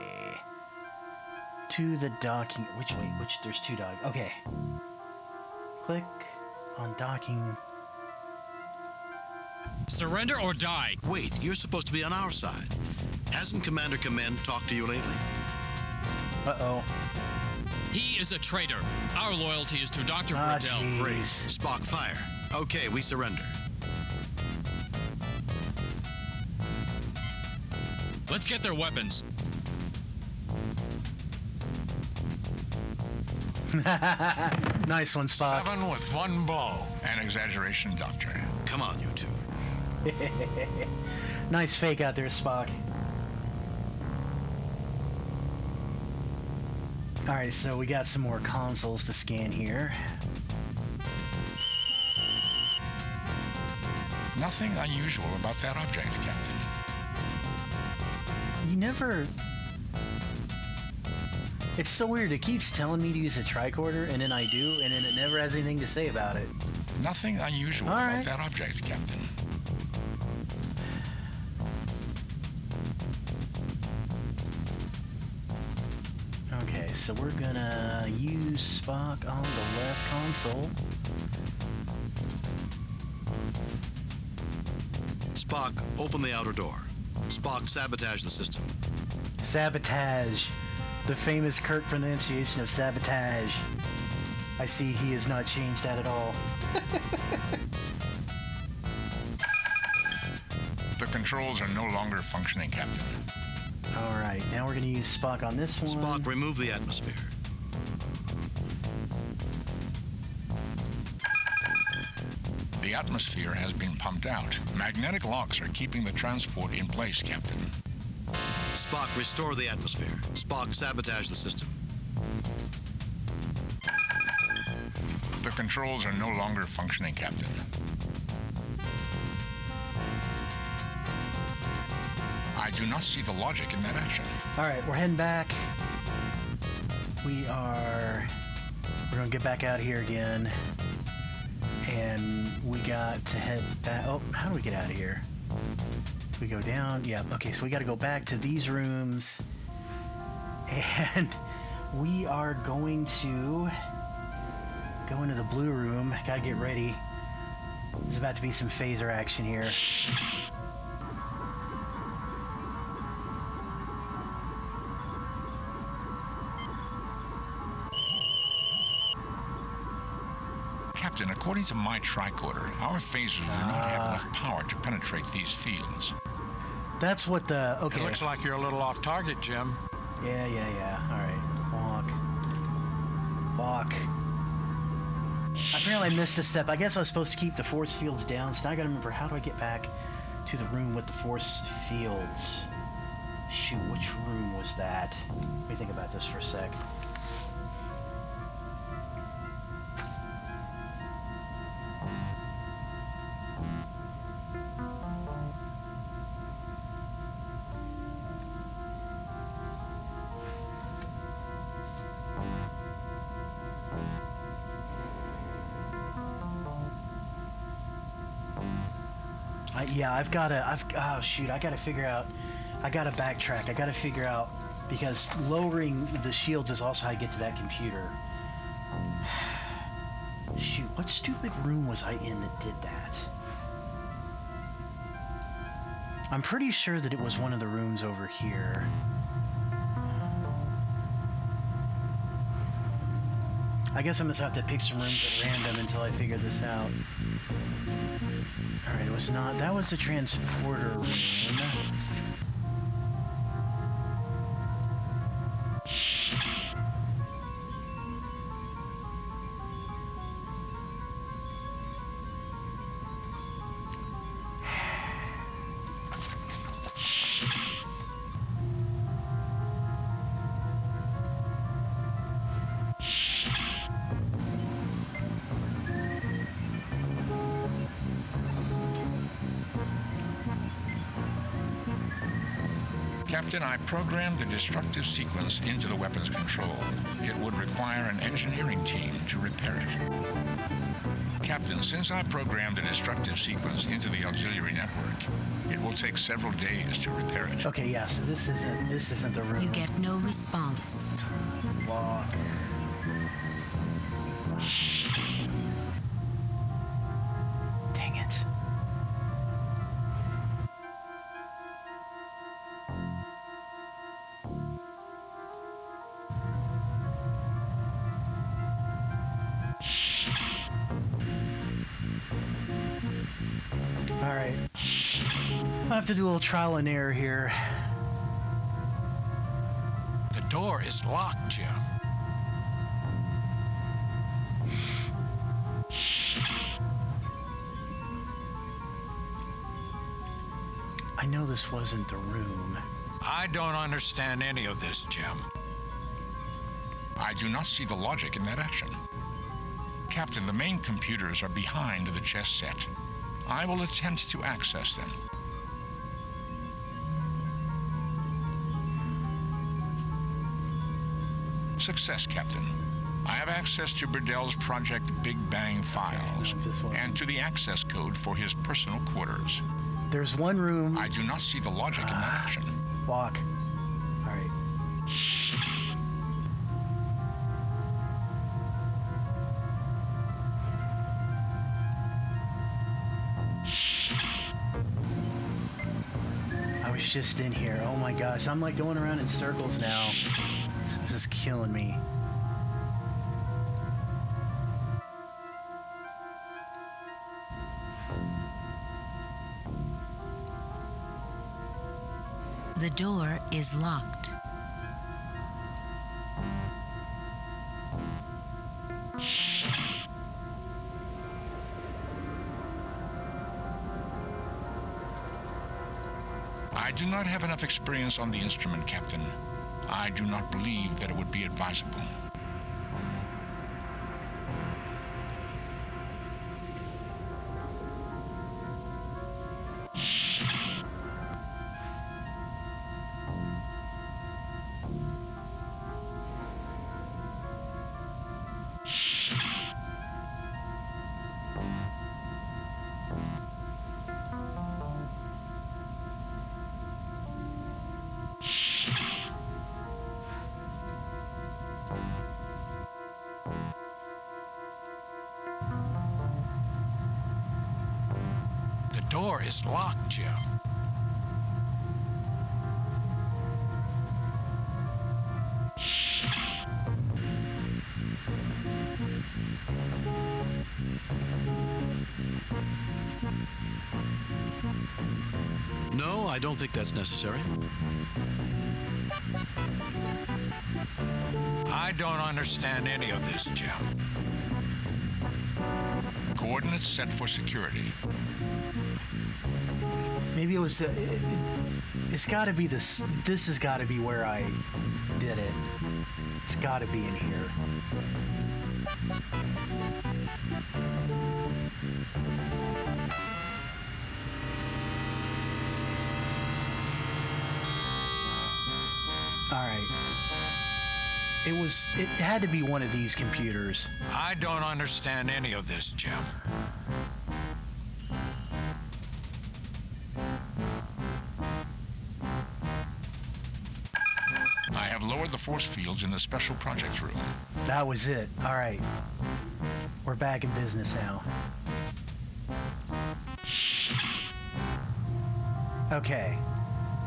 To the docking... Which way? There's two dock... Okay. Click on docking. Surrender or die. Wait, you're supposed to be on our side. Hasn't Commander Command talked to you lately? Uh-oh. He is a traitor. Our loyalty is to Dr. Burdell. Great. Spock, fire. Okay, we surrender. Let's get their weapons. Nice one, Spock. 7 with 1 blow. An exaggeration, Doctor. Come on, you two. Nice fake out there, Spock. Alright, so we got some more consoles to scan here. Nothing unusual about that object, Captain. You never... It's so weird. It keeps telling me to use a tricorder, and then I do, and then it never has anything to say about it. Nothing unusual about that object, Captain. Okay, so we're gonna use Spock on the left console. Spock, open the outer door. Spock, sabotage the system. Sabotage. The famous Kirk pronunciation of sabotage. I see he has not changed that at all. The controls are no longer functioning, Captain. Alright, now we're going to use Spock on this one. Spock, remove the atmosphere. The atmosphere has been pumped out. Magnetic locks are keeping the transport in place, Captain. Spock, restore the atmosphere. Spock, sabotage the system. The controls are no longer functioning, Captain. I do not see the logic in that action. Alright, we're heading back. We're going to get back out here again. And we got to head back. Oh, how do we get out of here? We go down. Yeah, okay, so we got to go back to these rooms. And we are going to go into the blue room. Got to get ready. There's about to be some phaser action here. Captain, according to my tricorder, our phasers do not have enough power to penetrate these fields. That's what the... Okay. It looks like you're a little off target, Jim. Yeah. All right. Walk. Apparently I missed a step. I guess I was supposed to keep the force fields down, so now I gotta remember, how do I get back to the room with the force fields? Shoot, which room was that? Let me think about this for a sec. I've gotta, oh shoot, I gotta figure out, I gotta backtrack, I gotta figure out, because lowering the shields is also how I get to that computer. Shoot, what stupid room was I in that did that? I'm pretty sure that it was one of the rooms over here. I guess I'm just gonna have to pick some rooms at random until I figure this out. Alright, it was not. That was the transporter room. Captain, I programmed the destructive sequence into the weapons control. It would require an engineering team to repair it. Captain, since I programmed the destructive sequence into the auxiliary network, it will take several days to repair it. Okay, yeah, so this isn't the room. You get no response. Walk. Dang it. Alright. I'll have to do a little trial and error here. The door is locked, Jim. I know this wasn't the room. I don't understand any of this, Jim. I do not see the logic in that action. Captain, the main computers are behind the chess set. I will attempt to access them. Success, Captain. I have access to Burdell's Project Big Bang files and to the access code for his personal quarters. There's one room. I do not see the logic in that action. Walk. All right. I was just in here. Oh my gosh, I'm like going around in circles now. This is killing me. The door is locked. I do not have enough experience on the instrument, Captain. I do not believe that it would be advisable. The door is locked, Jim. No, I don't think that's necessary. I don't understand any of this, Jim. Coordinates set for security. Maybe it was the. It's got to be this. This has got to be where I did it. It's got to be in here. All right. It had to be one of these computers. I don't understand any of this, Jim. have lowered the force fields in the special projects room. That was it. All right. We're back in business now. Okay.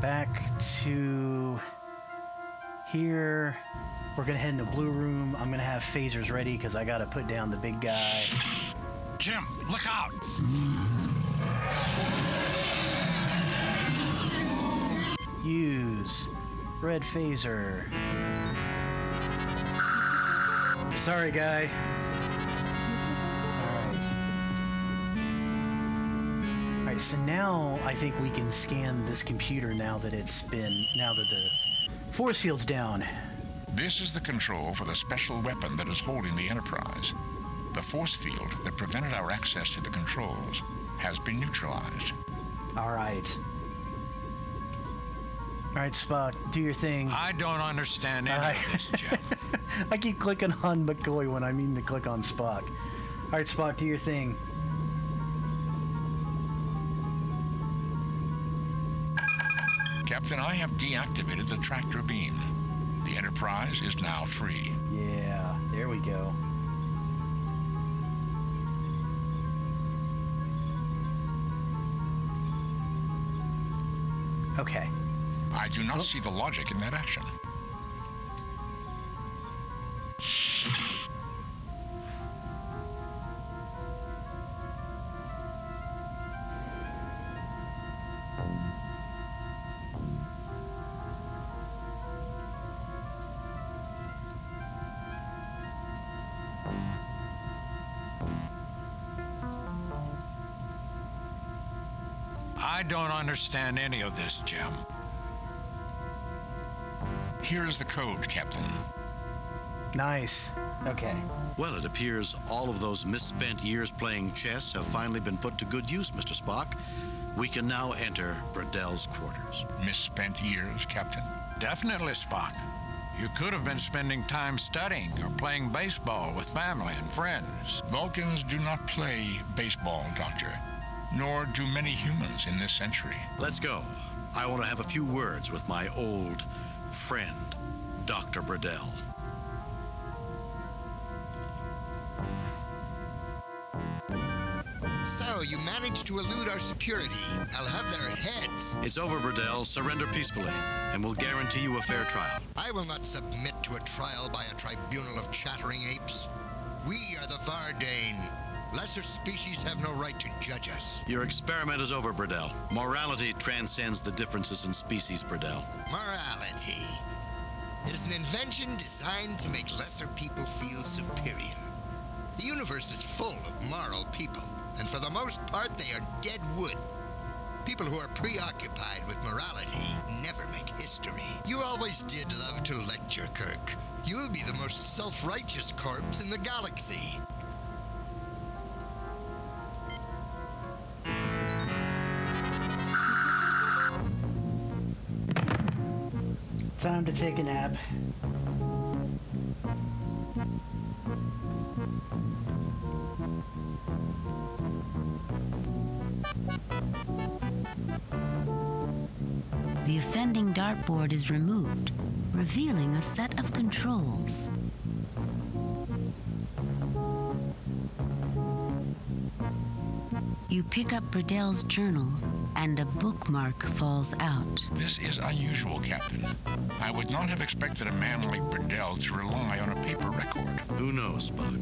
Back to here. We're going to head in the blue room. I'm going to have phasers ready because I got to put down the big guy. Jim, look out! Use red phaser. Sorry, guy. All right, so now I think we can scan this computer now that the force field's down. This is the control for the special weapon that is holding the Enterprise. The force field that prevented our access to the controls has been neutralized. All right. All right, Spock, do your thing. I don't understand any of this, Jim. I keep clicking on McCoy when I mean to click on Spock. All right, Spock, do your thing. Captain, I have deactivated the tractor beam. The Enterprise is now free. Yeah, there we go. Okay. I do not see the logic in that action. I don't understand any of this, Jim. Here is the code, Captain. Nice. Okay. Well, it appears all of those misspent years playing chess have finally been put to good use, Mr. Spock. We can now enter Bradel's quarters. Misspent years, Captain? Definitely, Spock. You could have been spending time studying or playing baseball with family and friends. Vulcans do not play baseball, Doctor. Nor do many humans in this century. Let's go. I want to have a few words with my old friend, Dr. Bradell. So, you managed to elude our security. I'll have their heads. It's over, Bradell. Surrender peacefully, and we'll guarantee you a fair trial. I will not submit to a trial by a tribunal of chattering apes. We are the Vardane. Lesser species have no right to judge us. Your experiment is over, Bradell. Morality transcends the differences in species, Bradell. Morality. It is an invention designed to make lesser people feel superior. The universe is full of moral people, and for the most part, they are dead wood. People who are preoccupied with morality never make history. You always did love to lecture, Kirk. You'll be the most self-righteous corpse in the galaxy. Time to take a nap. The offending dartboard is removed, revealing a set of controls. You pick up Bradell's journal, and a bookmark falls out. This is unusual, Captain. I would not have expected a man like Bradell to rely on a paper record. Who knows, Spock?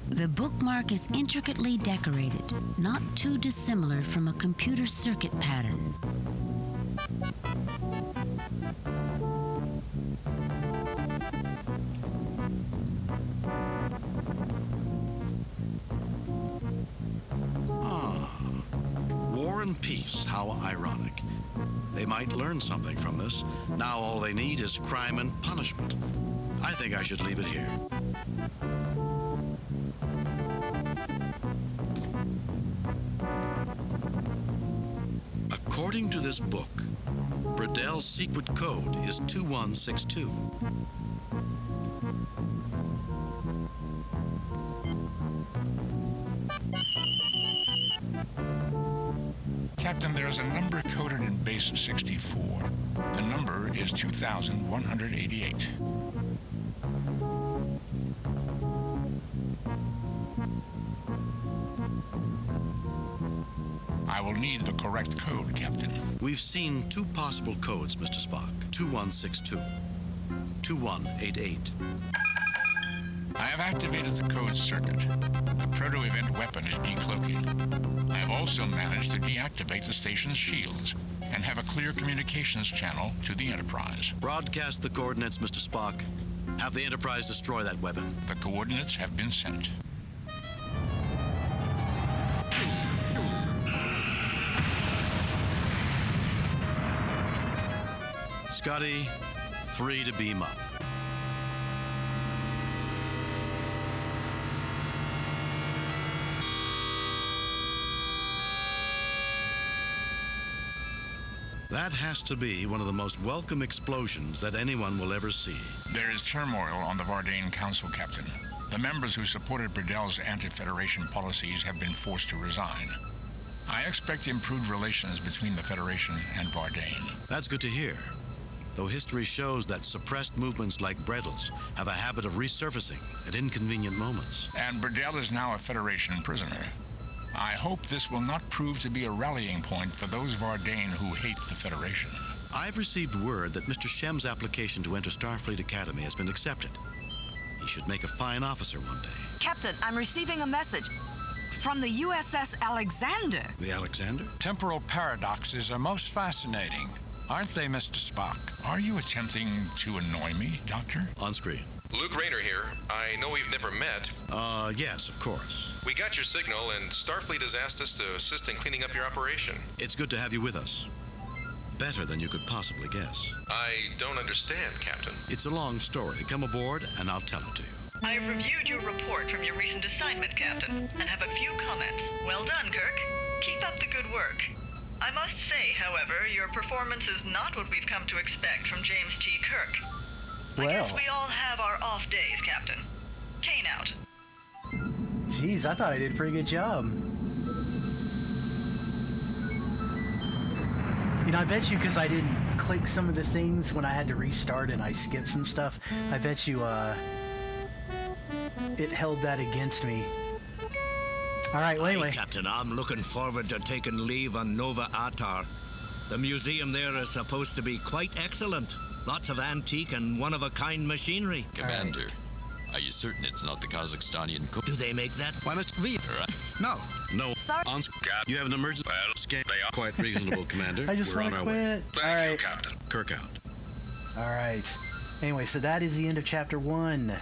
The bookmark is intricately decorated, not too dissimilar from a computer circuit pattern. War and peace, how ironic. They might learn something from this. Now all they need is crime and punishment. I think I should leave it here. According to this book, Bradell's secret code is 2162. Captain, there's a number coded in base 64. The number is 2188. I will need the correct code, Captain. We've seen two possible codes, Mr. Spock. 2162. 2188. I have activated the code circuit. The proto-event weapon is decloaking. I have also managed to deactivate the station's shields and have a clear communications channel to the Enterprise. Broadcast the coordinates, Mr. Spock. Have the Enterprise destroy that weapon. The coordinates have been sent. Scotty, 3 to beam up. That has to be one of the most welcome explosions that anyone will ever see. There is turmoil on the Vardane Council, Captain. The members who supported Burdell's anti-Federation policies have been forced to resign. I expect improved relations between the Federation and Vardane. That's good to hear. Though history shows that suppressed movements like Brettles have a habit of resurfacing at inconvenient moments. And Burdell is now a Federation prisoner. I hope this will not prove to be a rallying point for those Vardane who hate the Federation. I've received word that Mr. Shem's application to enter Starfleet Academy has been accepted. He should make a fine officer one day. Captain, I'm receiving a message from the USS Alexander. The Alexander? Temporal paradoxes are most fascinating, aren't they, Mr. Spock? Are you attempting to annoy me, Doctor? On screen. Luke Rayner here. I know we've never met. Yes, of course. We got your signal, and Starfleet has asked us to assist in cleaning up your operation. It's good to have you with us. Better than you could possibly guess. I don't understand, Captain. It's a long story. Come aboard, and I'll tell it to you. I've reviewed your report from your recent assignment, Captain, and have a few comments. Well done, Kirk. Keep up the good work. I must say, however, your performance is not what we've come to expect from James T. Kirk. I guess we all have our off days, Captain. Kane out. Jeez, I thought I did a pretty good job. You know, I bet you because I didn't click some of the things when I had to restart and I skipped some stuff, I bet you it held that against me. All right, well, anyway. Captain, I'm looking forward to taking leave on Nova Atar. The museum there is supposed to be quite excellent. Lots of antique and one-of-a-kind machinery. Commander, are you certain it's not the Kazakhstanian code? Do they make that? Why, Mr. V? No. No. Sorry. On you have an emergency scan. They are Quite reasonable, Commander. I just want to quit. Thank All right. you, Captain. Kirk out. All right. Anyway, so that is the end of Chapter 1.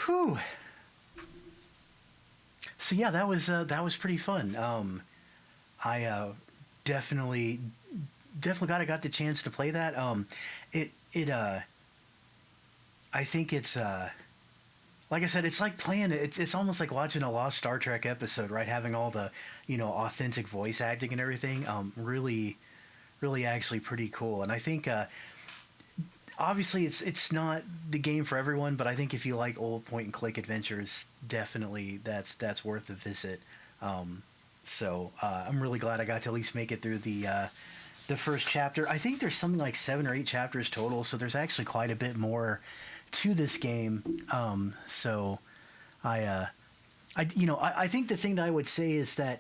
Whew. So yeah, that was pretty fun. I definitely got the chance to play that. I think it's like I said, it's like playing it's almost like watching a lost Star Trek episode, right? Having all the, authentic voice acting and everything. Really actually pretty cool. And I think obviously it's not the game for everyone, but I think if you like old point and click adventures, definitely that's worth a visit. So I'm really glad I got to at least make it through the first chapter. I think there's something like 7 or 8 chapters total, so there's actually quite a bit more to this game. So I think the thing that I would say is that,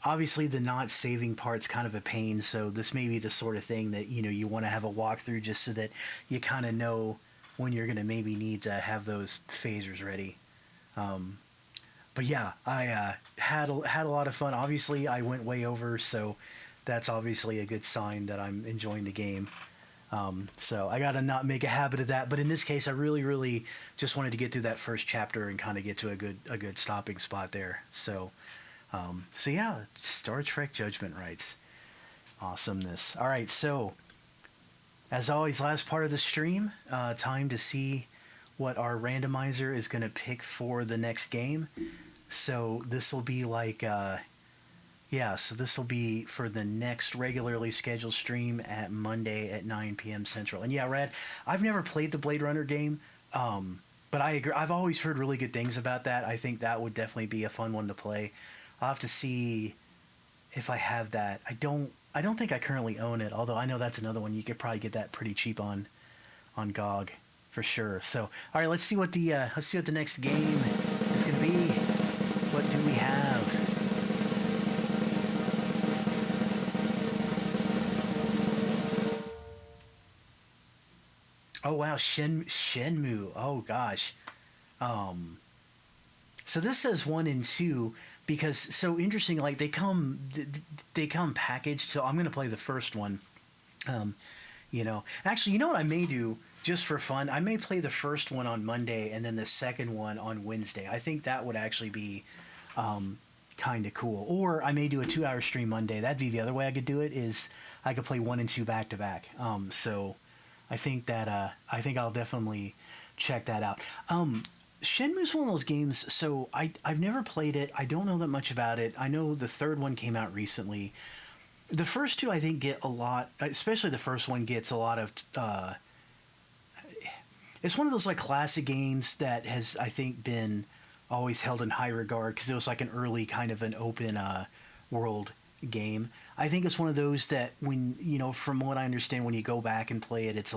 obviously the not saving part's kind of a pain, so this may be the sort of thing that, you want to have a walkthrough just so that you kind of know when you're going to maybe need to have those phasers ready. But yeah, I had a lot of fun. Obviously, I went way over, so that's obviously a good sign that I'm enjoying the game. So I got to not make a habit of that. But in this case, I really just wanted to get through that first chapter and kind of get to a good stopping spot there. So yeah, Star Trek Judgment Rites. Awesomeness. All right, so as always, last part of the stream, time to see what our randomizer is going to pick for the next game. So this will be like Yeah, so this will be for the next regularly scheduled stream at Monday at 9 p.m. Central. And yeah, Rad, I've never played the Blade Runner game, but I agree. I've always heard really good things about that. I think that would definitely be a fun one to play. I'll have to see if I have that. I don't think I currently own it, although I know that's another one you could probably get that pretty cheap on GOG for sure. So, all right, let's see what the next game is going to be. What do we have? Oh wow, Shenmue. Oh gosh. So this says 1 and 2 because so interesting. Like they come packaged. So I'm gonna play the first one. Actually, you know what I may do just for fun? I may play the first one on Monday and then the second one on Wednesday. I think that would actually be kind of cool. Or I may do a 2-hour stream Monday. That'd be the other way I could do it. Is I could play 1 and 2 back to back. So I think that I think I'll definitely check that out. Shenmue's one of those games. So I've never played it. I don't know that much about it. I know the third one came out recently. The first two I think get a lot, especially the first one gets a lot of. It's one of those like classic games that has I think been always held in high regard because it was like an early kind of an open world game. I think it's one of those that when, from what I understand, when you go back and play it, it's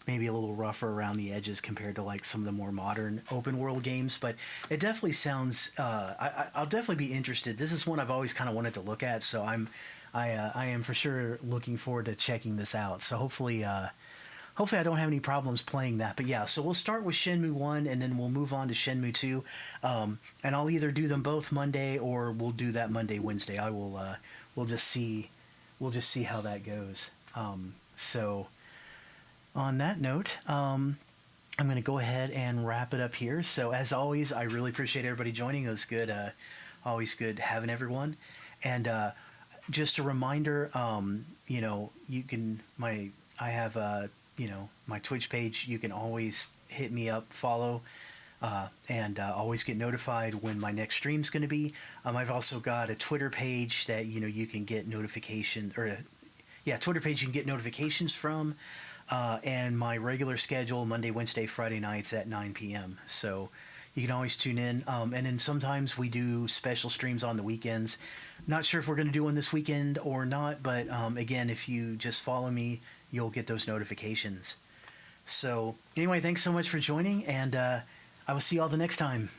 maybe a little rougher around the edges compared to like some of the more modern open world games. But it definitely sounds, I'll definitely be interested. This is one I've always kind of wanted to look at. So I am for sure looking forward to checking this out. So hopefully I don't have any problems playing that. But yeah, so we'll start with Shenmue 1 and then we'll move on to Shenmue 2. And I'll either do them both Monday or we'll do that Monday, Wednesday. We'll just see how that goes. So on that note, I'm going to go ahead and wrap it up here. So as always, I really appreciate everybody joining. It was good. Always good having everyone. And just a reminder, you can, I have my Twitch page. You can always hit me up, follow, and always get notified when my next stream's going to be. I've also got a Twitter page that you can get notification Twitter page you can get notifications from, and my regular schedule Monday, Wednesday, Friday nights at 9 p.m. So you can always tune in. And then sometimes we do special streams on the weekends. Not sure if we're going to do one this weekend or not, but again, if you just follow me, you'll get those notifications. So anyway, thanks so much for joining, and I will see you all the next time.